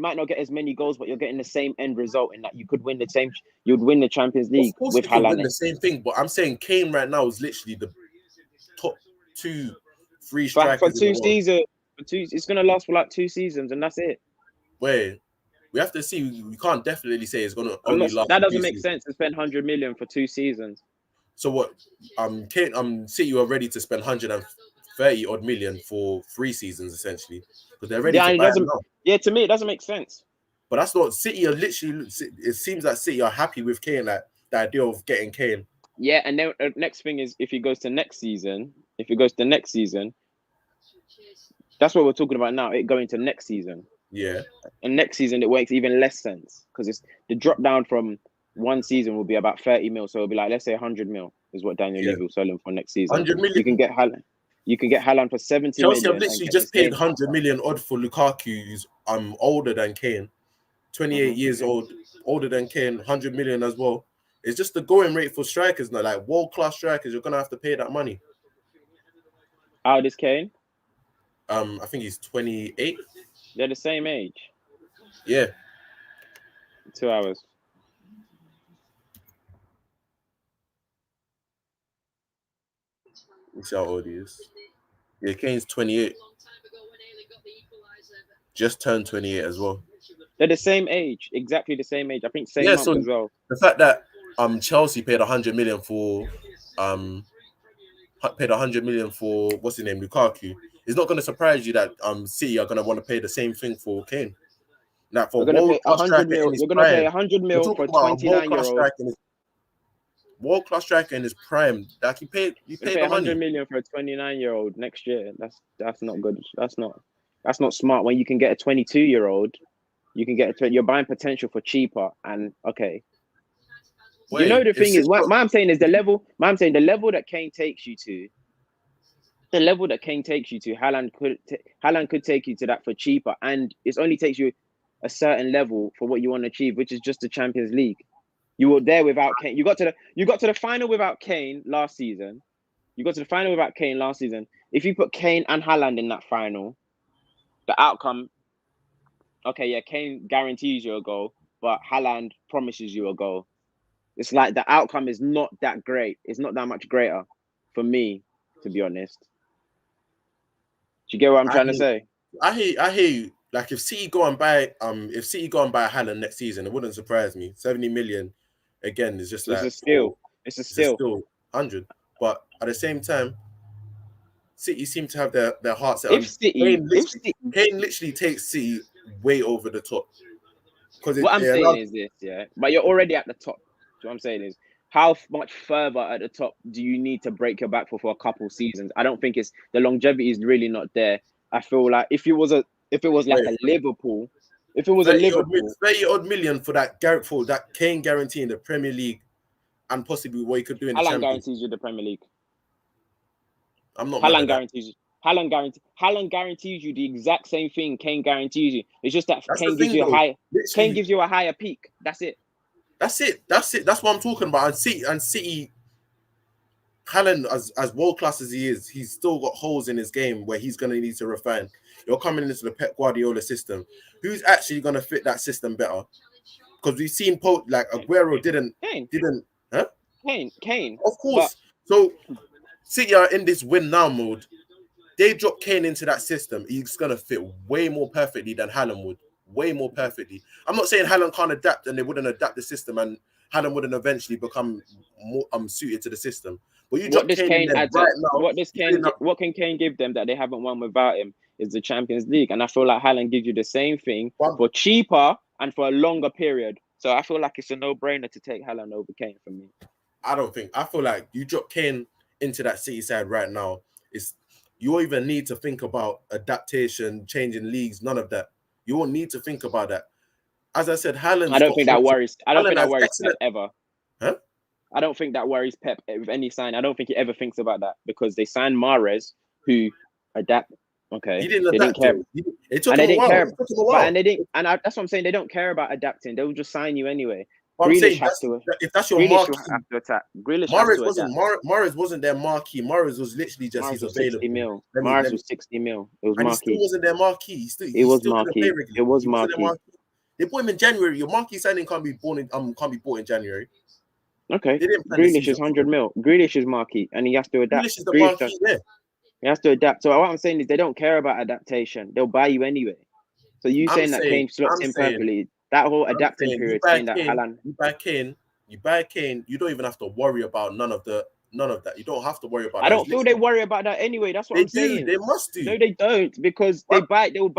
might not get as many goals, but you're getting the same end result in that you could win the same. You'd win the Champions League with Haaland. Win the same thing, but I'm saying Kane right now is literally the top 2-3 strikers for 2 seasons. It's gonna last for like 2 seasons, and that's it. Wait, we have to see. We can't definitely say it's gonna only last. That doesn't make sense to spend 100 million for 2 seasons. So what? Kane, City are ready to spend 130 odd million for 3 seasons essentially because they're ready to buy him now. Yeah, to me it doesn't make sense. But that's not City are literally. It seems like City are happy with Kane, like the idea of getting Kane. Yeah, and then next thing is if he goes to next season, that's what we're talking about now. It going to next season. Yeah. And next season it makes even less sense because it's the drop down from one season will be about 30 mil. So it'll be like, let's say 100 mil is what Daniel Levy will sell him for next season. 100 million. You can get Haaland for 70 Chelsea million. Chelsea have literally just paid 100 million odd for Lukaku, who's older than Kane, 28 years old, older than Kane, 100 million as well. It's just the going rate for strikers now, like world-class strikers, you're going to have to pay that money. How old is Kane? I think he's 28. They're the same age. Yeah. 2 hours. Let's see how old he is. Yeah, Kane's 28. Just turned 28 as well. They're the same age, exactly the same age. I think same month as well. The fact that Chelsea paid 100 million for what's his name, Lukaku, it's not going to surprise you that City are going to want to pay the same thing for Kane. Now for you're going to pay 100 mil for a 29-year-old. World-class striker in his prime. Like you pay 100 million for a 29-year-old next year. That's not good. That's not smart. When you can get a 22-year-old, you can get you're buying potential for cheaper. And okay, the thing is, what I'm saying is the level. I'm saying the level that Kane takes you to the level that Kane takes you to, Haaland could take you to that for cheaper, and it only takes you a certain level for what you want to achieve, which is just the Champions League. You were there without Kane. You got to the final without Kane last season. If you put Kane and Haaland in that final, the outcome, okay, yeah, Kane guarantees you a goal, but Haaland promises you a goal. It's like the outcome is not that great. It's not that much greater for me, to be honest. Do you get what I'm trying to say? I hear you. Like if City go and buy Haaland next season, it wouldn't surprise me. 70 million, again, is just like it's a steal. It's a steal. 100. But at the same time, City seem to have their hearts set on. Kane literally takes City way over the top. What I'm saying is this, yeah. But you're already at the top. So what I'm saying is, how much further at the top do you need to break your back for a couple seasons? I don't think the longevity is really not there. I feel like if it was a Liverpool, 30 odd million for that Kane guarantee in the Premier League, and possibly what he could do in the Champions League. Haaland guarantees you the Premier League. I'm not. Haaland guarantees you the exact same thing Kane guarantees you. It's just that Kane gives you a higher peak. That's it. That's what I'm talking about. And City, Haaland, as world class as he is, he's still got holes in his game where he's going to need to refine. You're coming into the Pep Guardiola system. Who's actually going to fit that system better? Because we've seen like Aguero didn't. Huh? Kane. Of course. So City are in this win now mode. They drop Kane into that system. He's going to fit way more perfectly than Haaland would. Way more perfectly. I'm not saying Haaland can't adapt and they wouldn't adapt the system and Haaland wouldn't eventually become more suited to the system. But you drop Kane in there right now. What can Kane give them that they haven't won without him is the Champions League. And I feel like Haaland gives you the same thing for cheaper and for a longer period. So I feel like it's a no-brainer to take Haaland over Kane for me. I feel like you drop Kane into that City side right now, you won't even need to think about adaptation, changing leagues, none of that. You won't need to think about that. As I said, Haaland. I don't think that worries Pep ever. Huh? I don't think that worries Pep with any sign. I don't think he ever thinks about that because they signed Mahrez, who adapt. Okay, he didn't care. It took him a while. That's what I'm saying. They don't care about adapting. They'll just sign you anyway. Grealish has to. If that's your marquee, have to attack. Mahrez wasn't their marquee. Mahrez was literally just he's available. Mahrez was 60 mil. It was marquee. He still wasn't their marquee. It was marquee. It was marquee. They bought him in January. Your marquee signing can't be bought in January. Okay. Grealish is 100 mil. Grealish is marquee, and he has to adapt. Grealish is the marquee there. He has to adapt. So what I'm saying is they don't care about adaptation. They'll buy you anyway. So saying that Kane slots in perfectly. That whole adapting period, saying that Haaland. You buy Kane, you don't even have to worry about none of that. You don't have to worry about that. I don't feel they worry about that anyway. That's what I'm saying. They must do. No, they don't, because they'll buy you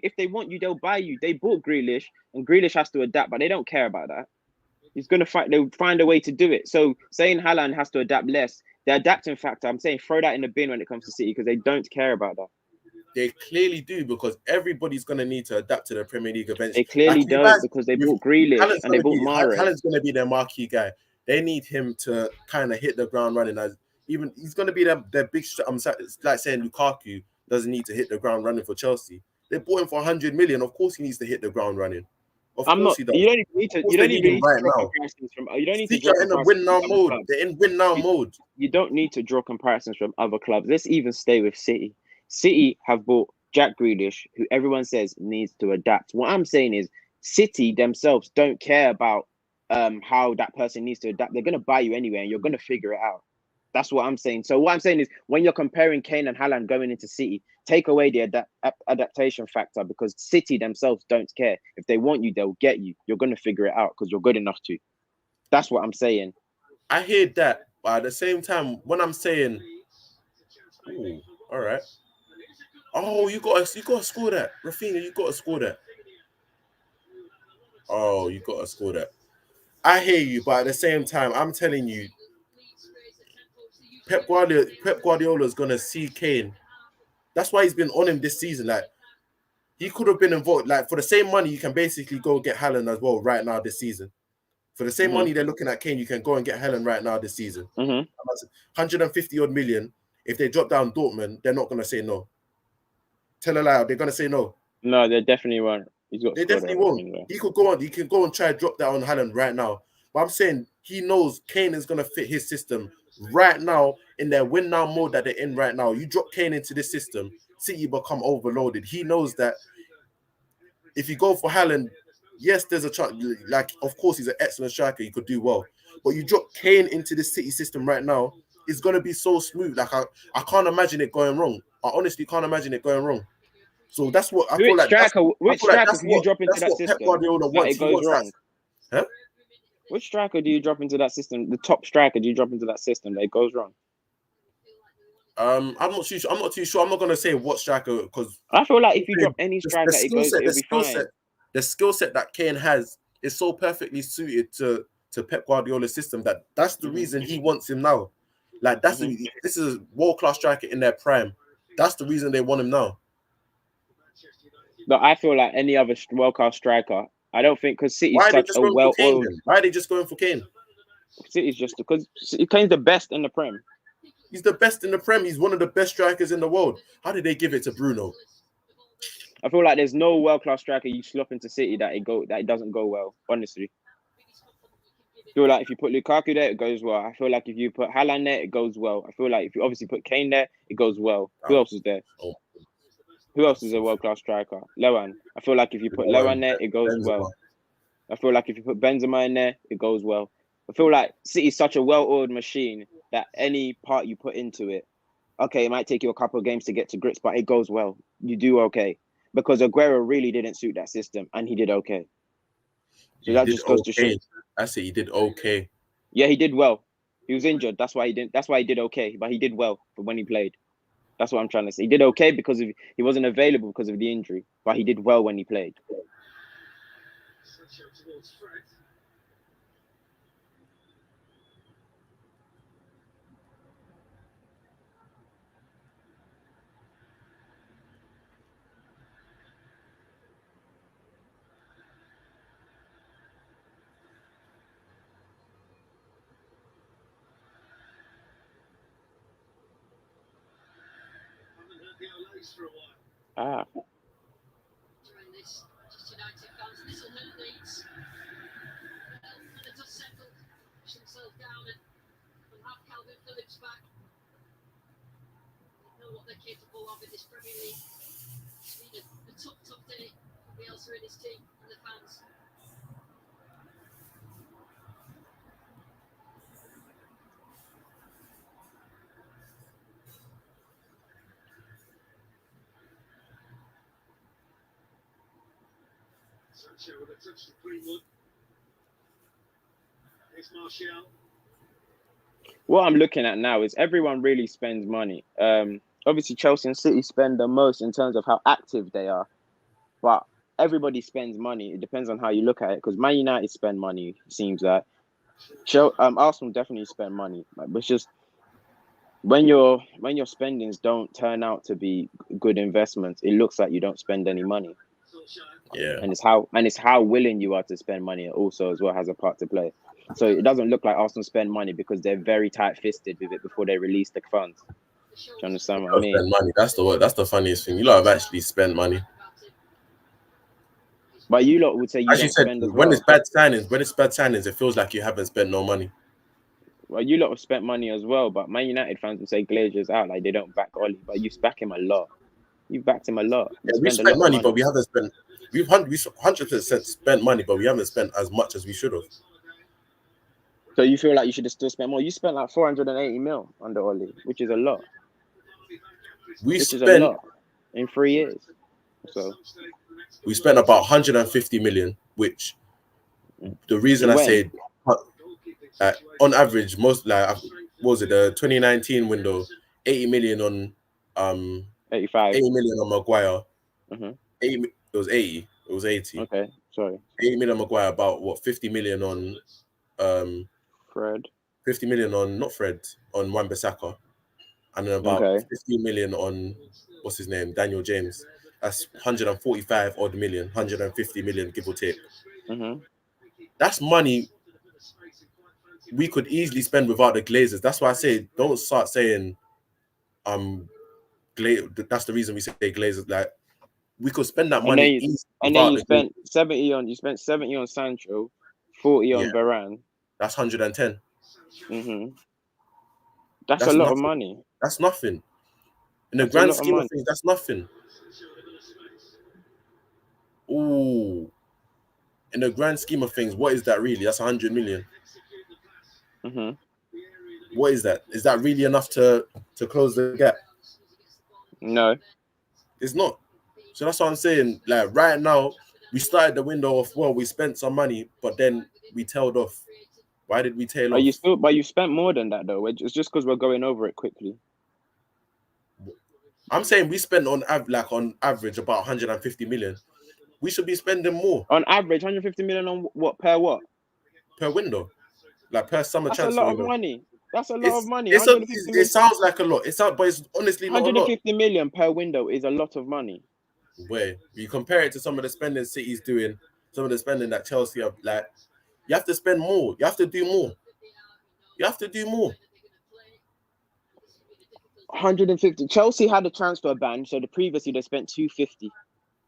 if they want you, they'll buy you. They bought Grealish, and Grealish has to adapt, but they don't care about that. He's gonna they'll find a way to do it. So saying Haaland has to adapt less, the adapting factor, I'm saying throw that in the bin when it comes to City, because they don't care about that. They clearly do, because everybody's going to need to adapt to the Premier League eventually. They clearly don't, because they bought Grealish and they bought Mahrez. Haaland's going to be their marquee guy. They need him to kind of hit the ground running. He's going to be their big. It's like saying Lukaku doesn't need to hit the ground running for Chelsea. They bought him for 100 million. Of course, he needs to hit the ground running. He does. You don't need to. You don't need to draw comparisons from. You don't need to draw in a win now mode. They're in win now mode. You don't need to draw comparisons from other clubs. Let's even stay with City. City have bought Jack Grealish, who everyone says needs to adapt. What I'm saying is City themselves don't care about how that person needs to adapt. They're going to buy you anyway, and you're going to figure it out. That's what I'm saying. So what I'm saying is when you're comparing Kane and Haaland going into City, take away the adaptation factor, because City themselves don't care. If they want you, they'll get you. You're going to figure it out because you're good enough to. That's what I'm saying. I hear that, but at the same time, when I'm saying, all right. Oh, you got to score that. Rafinha, you got to score that. Oh, you got to score that. I hear you, but at the same time, I'm telling you, Pep Guardiola is going to see Kane. That's why he's been on him this season. Like, he could have been involved. Like, for the same money, you can basically go get Haaland as well right now this season. For the same money they're looking at Kane, you can go and get Haaland right now this season. 150 odd million. if they drop down Dortmund, they're not going to say no. Tell a lie, they're going to say no. No, they definitely won't. They definitely won't. He could go on. He can go and try to drop that on Haaland right now. But I'm saying he knows Kane is going to fit his system right now in their win now mode that they're in right now. You drop Kane into this system, City become overloaded. He knows that if you go for Haaland, yes, there's a chance. Like, of course, he's an excellent striker. He could do well. But you drop Kane into the City system right now, it's going to be so smooth. Like, I can't imagine it going wrong. I honestly can't imagine it going wrong. So that's what I feel like. Which striker do you drop into that system? Pep Guardiola wants. It goes wrong. Huh? Which striker do you drop into that system? The top striker do you drop into that system that it goes wrong? I'm not too sure. I'm not gonna say what striker because I feel like if you drop any striker, it'll be fine. The skill set that Kane has is so perfectly suited to Pep Guardiola's system that's the reason he wants him now. Like this is a world-class striker in their prime. That's the reason they want him now. But I feel like any other world-class striker, I don't think because City's such a well-oiled. Why are they just going for Kane? City's just because Kane's the best in the Prem. He's the best in the Prem. He's one of the best strikers in the world. How did they give it to Bruno? I feel like there's no world-class striker you slop into City that it doesn't go well. Honestly, I feel like if you put Lukaku there, it goes well. I feel like if you put Haaland there, it goes well. I feel like if you obviously put Kane there, it goes well. Who else is there? Who else is a world-class striker? Lewan. I feel like if you put Lewan there, it goes well. I feel like if you put Benzema in there, it goes well. I feel like City's such a well-oiled machine that any part you put into it, okay, it might take you a couple of games to get to grips, but it goes well. You do okay. Because Aguero really didn't suit that system, and he did okay. So that just goes to show. I say he did okay. Yeah, he did well. He was injured. That's why he didn't. That's why he did okay. But he did well for when he played. That's what I'm trying to say. He did okay because he wasn't available because of the injury, but he did well when he played. Sancho towards Fred. For a while. During this, just United fans, this will hurt Leeds. And it does settle, push themselves down and have Calvin Phillips back. They know what they're capable of in this Premier League. It's been a tough day for Bielsa and his team and the fans. Sancho with a touch to Greenwood. Here's Martial. What I'm looking at now is everyone really spends money. Obviously, Chelsea and City spend the most in terms of how active they are. But everybody spends money. It depends on how you look at it. Because Man United spend money, it seems like. Arsenal definitely spend money. But it's just when your spendings don't turn out to be good investments, it looks like you don't spend any money. Yeah, and it's how willing you are to spend money also as well has a part to play. So it doesn't look like Arsenal spend money because they're very tight-fisted with it before they release the funds. Do you understand what I mean? Spend money. That's the word. That's the funniest thing. You lot have actually spent money. But you lot would say you don't spend as well. When it's bad signings, it feels like you haven't spent no money. Well, you lot have spent money as well, but Man United fans would say Glazer's out, like they don't back Oli, but you back him a lot. You've backed him a lot. Yeah, we spent money, but we haven't spent. We've 100% spent money, but we haven't spent as much as we should have. So you feel like you should have still spent more? You spent like 480 mil under Oli, which is a lot. Which is a lot in 3 years. So we spent about 150 million, which the reason I say on average, most like what was it the 2019 window, 80 million on 85. 80 million on Maguire. Mm-hmm. It was 80. It was 80. Okay, sorry. 80 million on Maguire, about what 50 million on Fred. 50 million on not Fred, on Wan-Bissaka. And then about 50 million on what's his name? Daniel James. That's 145 odd million, 150 million, give or take. Mm-hmm. That's money we could easily spend without the Glazers. That's why I say don't start saying That's the reason we say Glazers. Like, we could spend that And money then, easy and then without you the spent 70 on Sancho, 40 on yeah, Varane. that's 110. That's a That's lot of nothing. money. That's nothing. In the That's a grand lot of scheme of money. things, that's nothing. Ooh. In the grand scheme of things, what is that really? That's 100 million. What is that? Is that really enough to close the gap? No. It's not. So that's what I'm saying. Like, right now, we started the window off well. We spent some money, but then we tailed off. Why did we tail off? But you spent more than that though. It's just because we're going over it quickly. I'm saying we spent on average about 150 million. We should be spending more. On average, 150 million on what? Per window, like per summer That's transfer a lot window. of money. That's a lot of money. It sounds like a lot. But it's honestly not a lot. 150 million per window is a lot of money. Where you compare it to some of the spending City's doing, some of the spending that Chelsea have, like, you have to spend more. You have to do more. 150. Chelsea had a transfer ban, so previously they spent 250.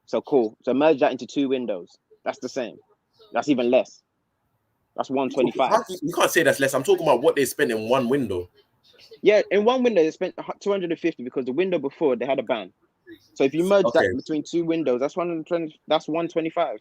So cool. So merge that into 2 windows. That's the same. That's even less. That's 125. You can't say that's less. I'm talking about what they spent in one window. Yeah, in one window they spent 250 because the window before they had a ban. So if you merge that between 2 windows, that's 120. That's 125.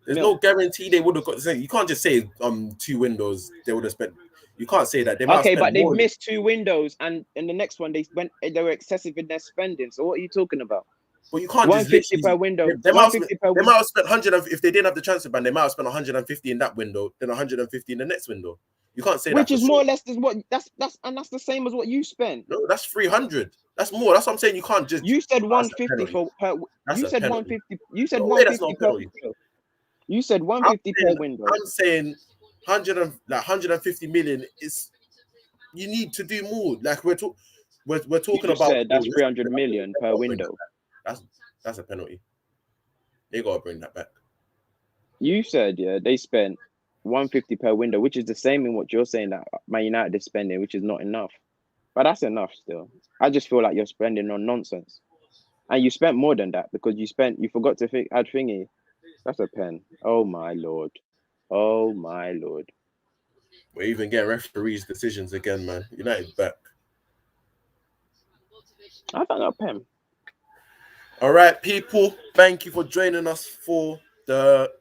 There's no guarantee they would have got the same. You can't just say 2 windows they would have spent. You can't say that. They might have spent but they've more. missed 2 windows, and in the next one they were excessive in their spending. So what are you talking about? Well, you can't 150 just per window. They might have spent 100. If they didn't have the transfer ban, they might have spent 150 in that window, then 150 in the next window. You can't say which that. Which is more or less that's the same as what you spent. No, that's 300. That's more. That's what I'm saying. You can't just. You said 150 for per. You said 150. You said 150 per window. You said 150 per window. I'm saying 150 million is. You need to do more. Like we're talking about. Said that's 300 million per window. That's a penalty. They gotta bring that back. You said they spent 150 per window, which is the same in what you're saying that Man United is spending, which is not enough. But that's enough still. I just feel like you're spending on nonsense, and you spent more than that because you forgot to add thingy. That's a pen. Oh my lord. Oh my lord. We're even getting referees' decisions again, man. United's back. I thought that pen. All right, people. Thank you for joining us for the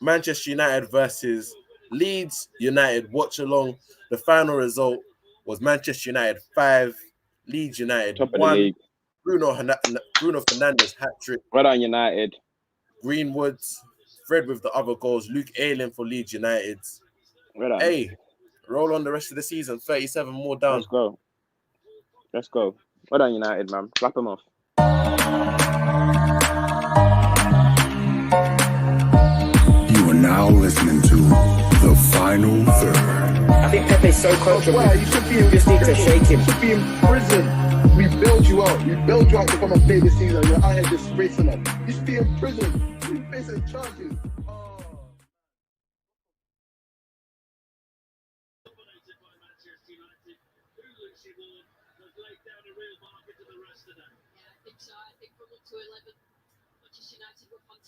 Manchester United versus Leeds United watch-along. The final result was Manchester United 5, Leeds United 1. Bruno Fernandes hat-trick. Well done, United. Greenwood, Fred with the other goals. Luke Ayling for Leeds United. Well done. Hey, roll on the rest of the season. 37 more down. Let's go. Well done, United, man. Clap them off. You are now listening to The Final Third. I think Pepe's so comfortable. Well, you should be in, just need to shake him. You should be in prison. We bailed you out. We bailed you out to come and play this season. You're out here disgracing us. You should be in prison. You facing charges. I think from up to 11, Manchester United were fantastic.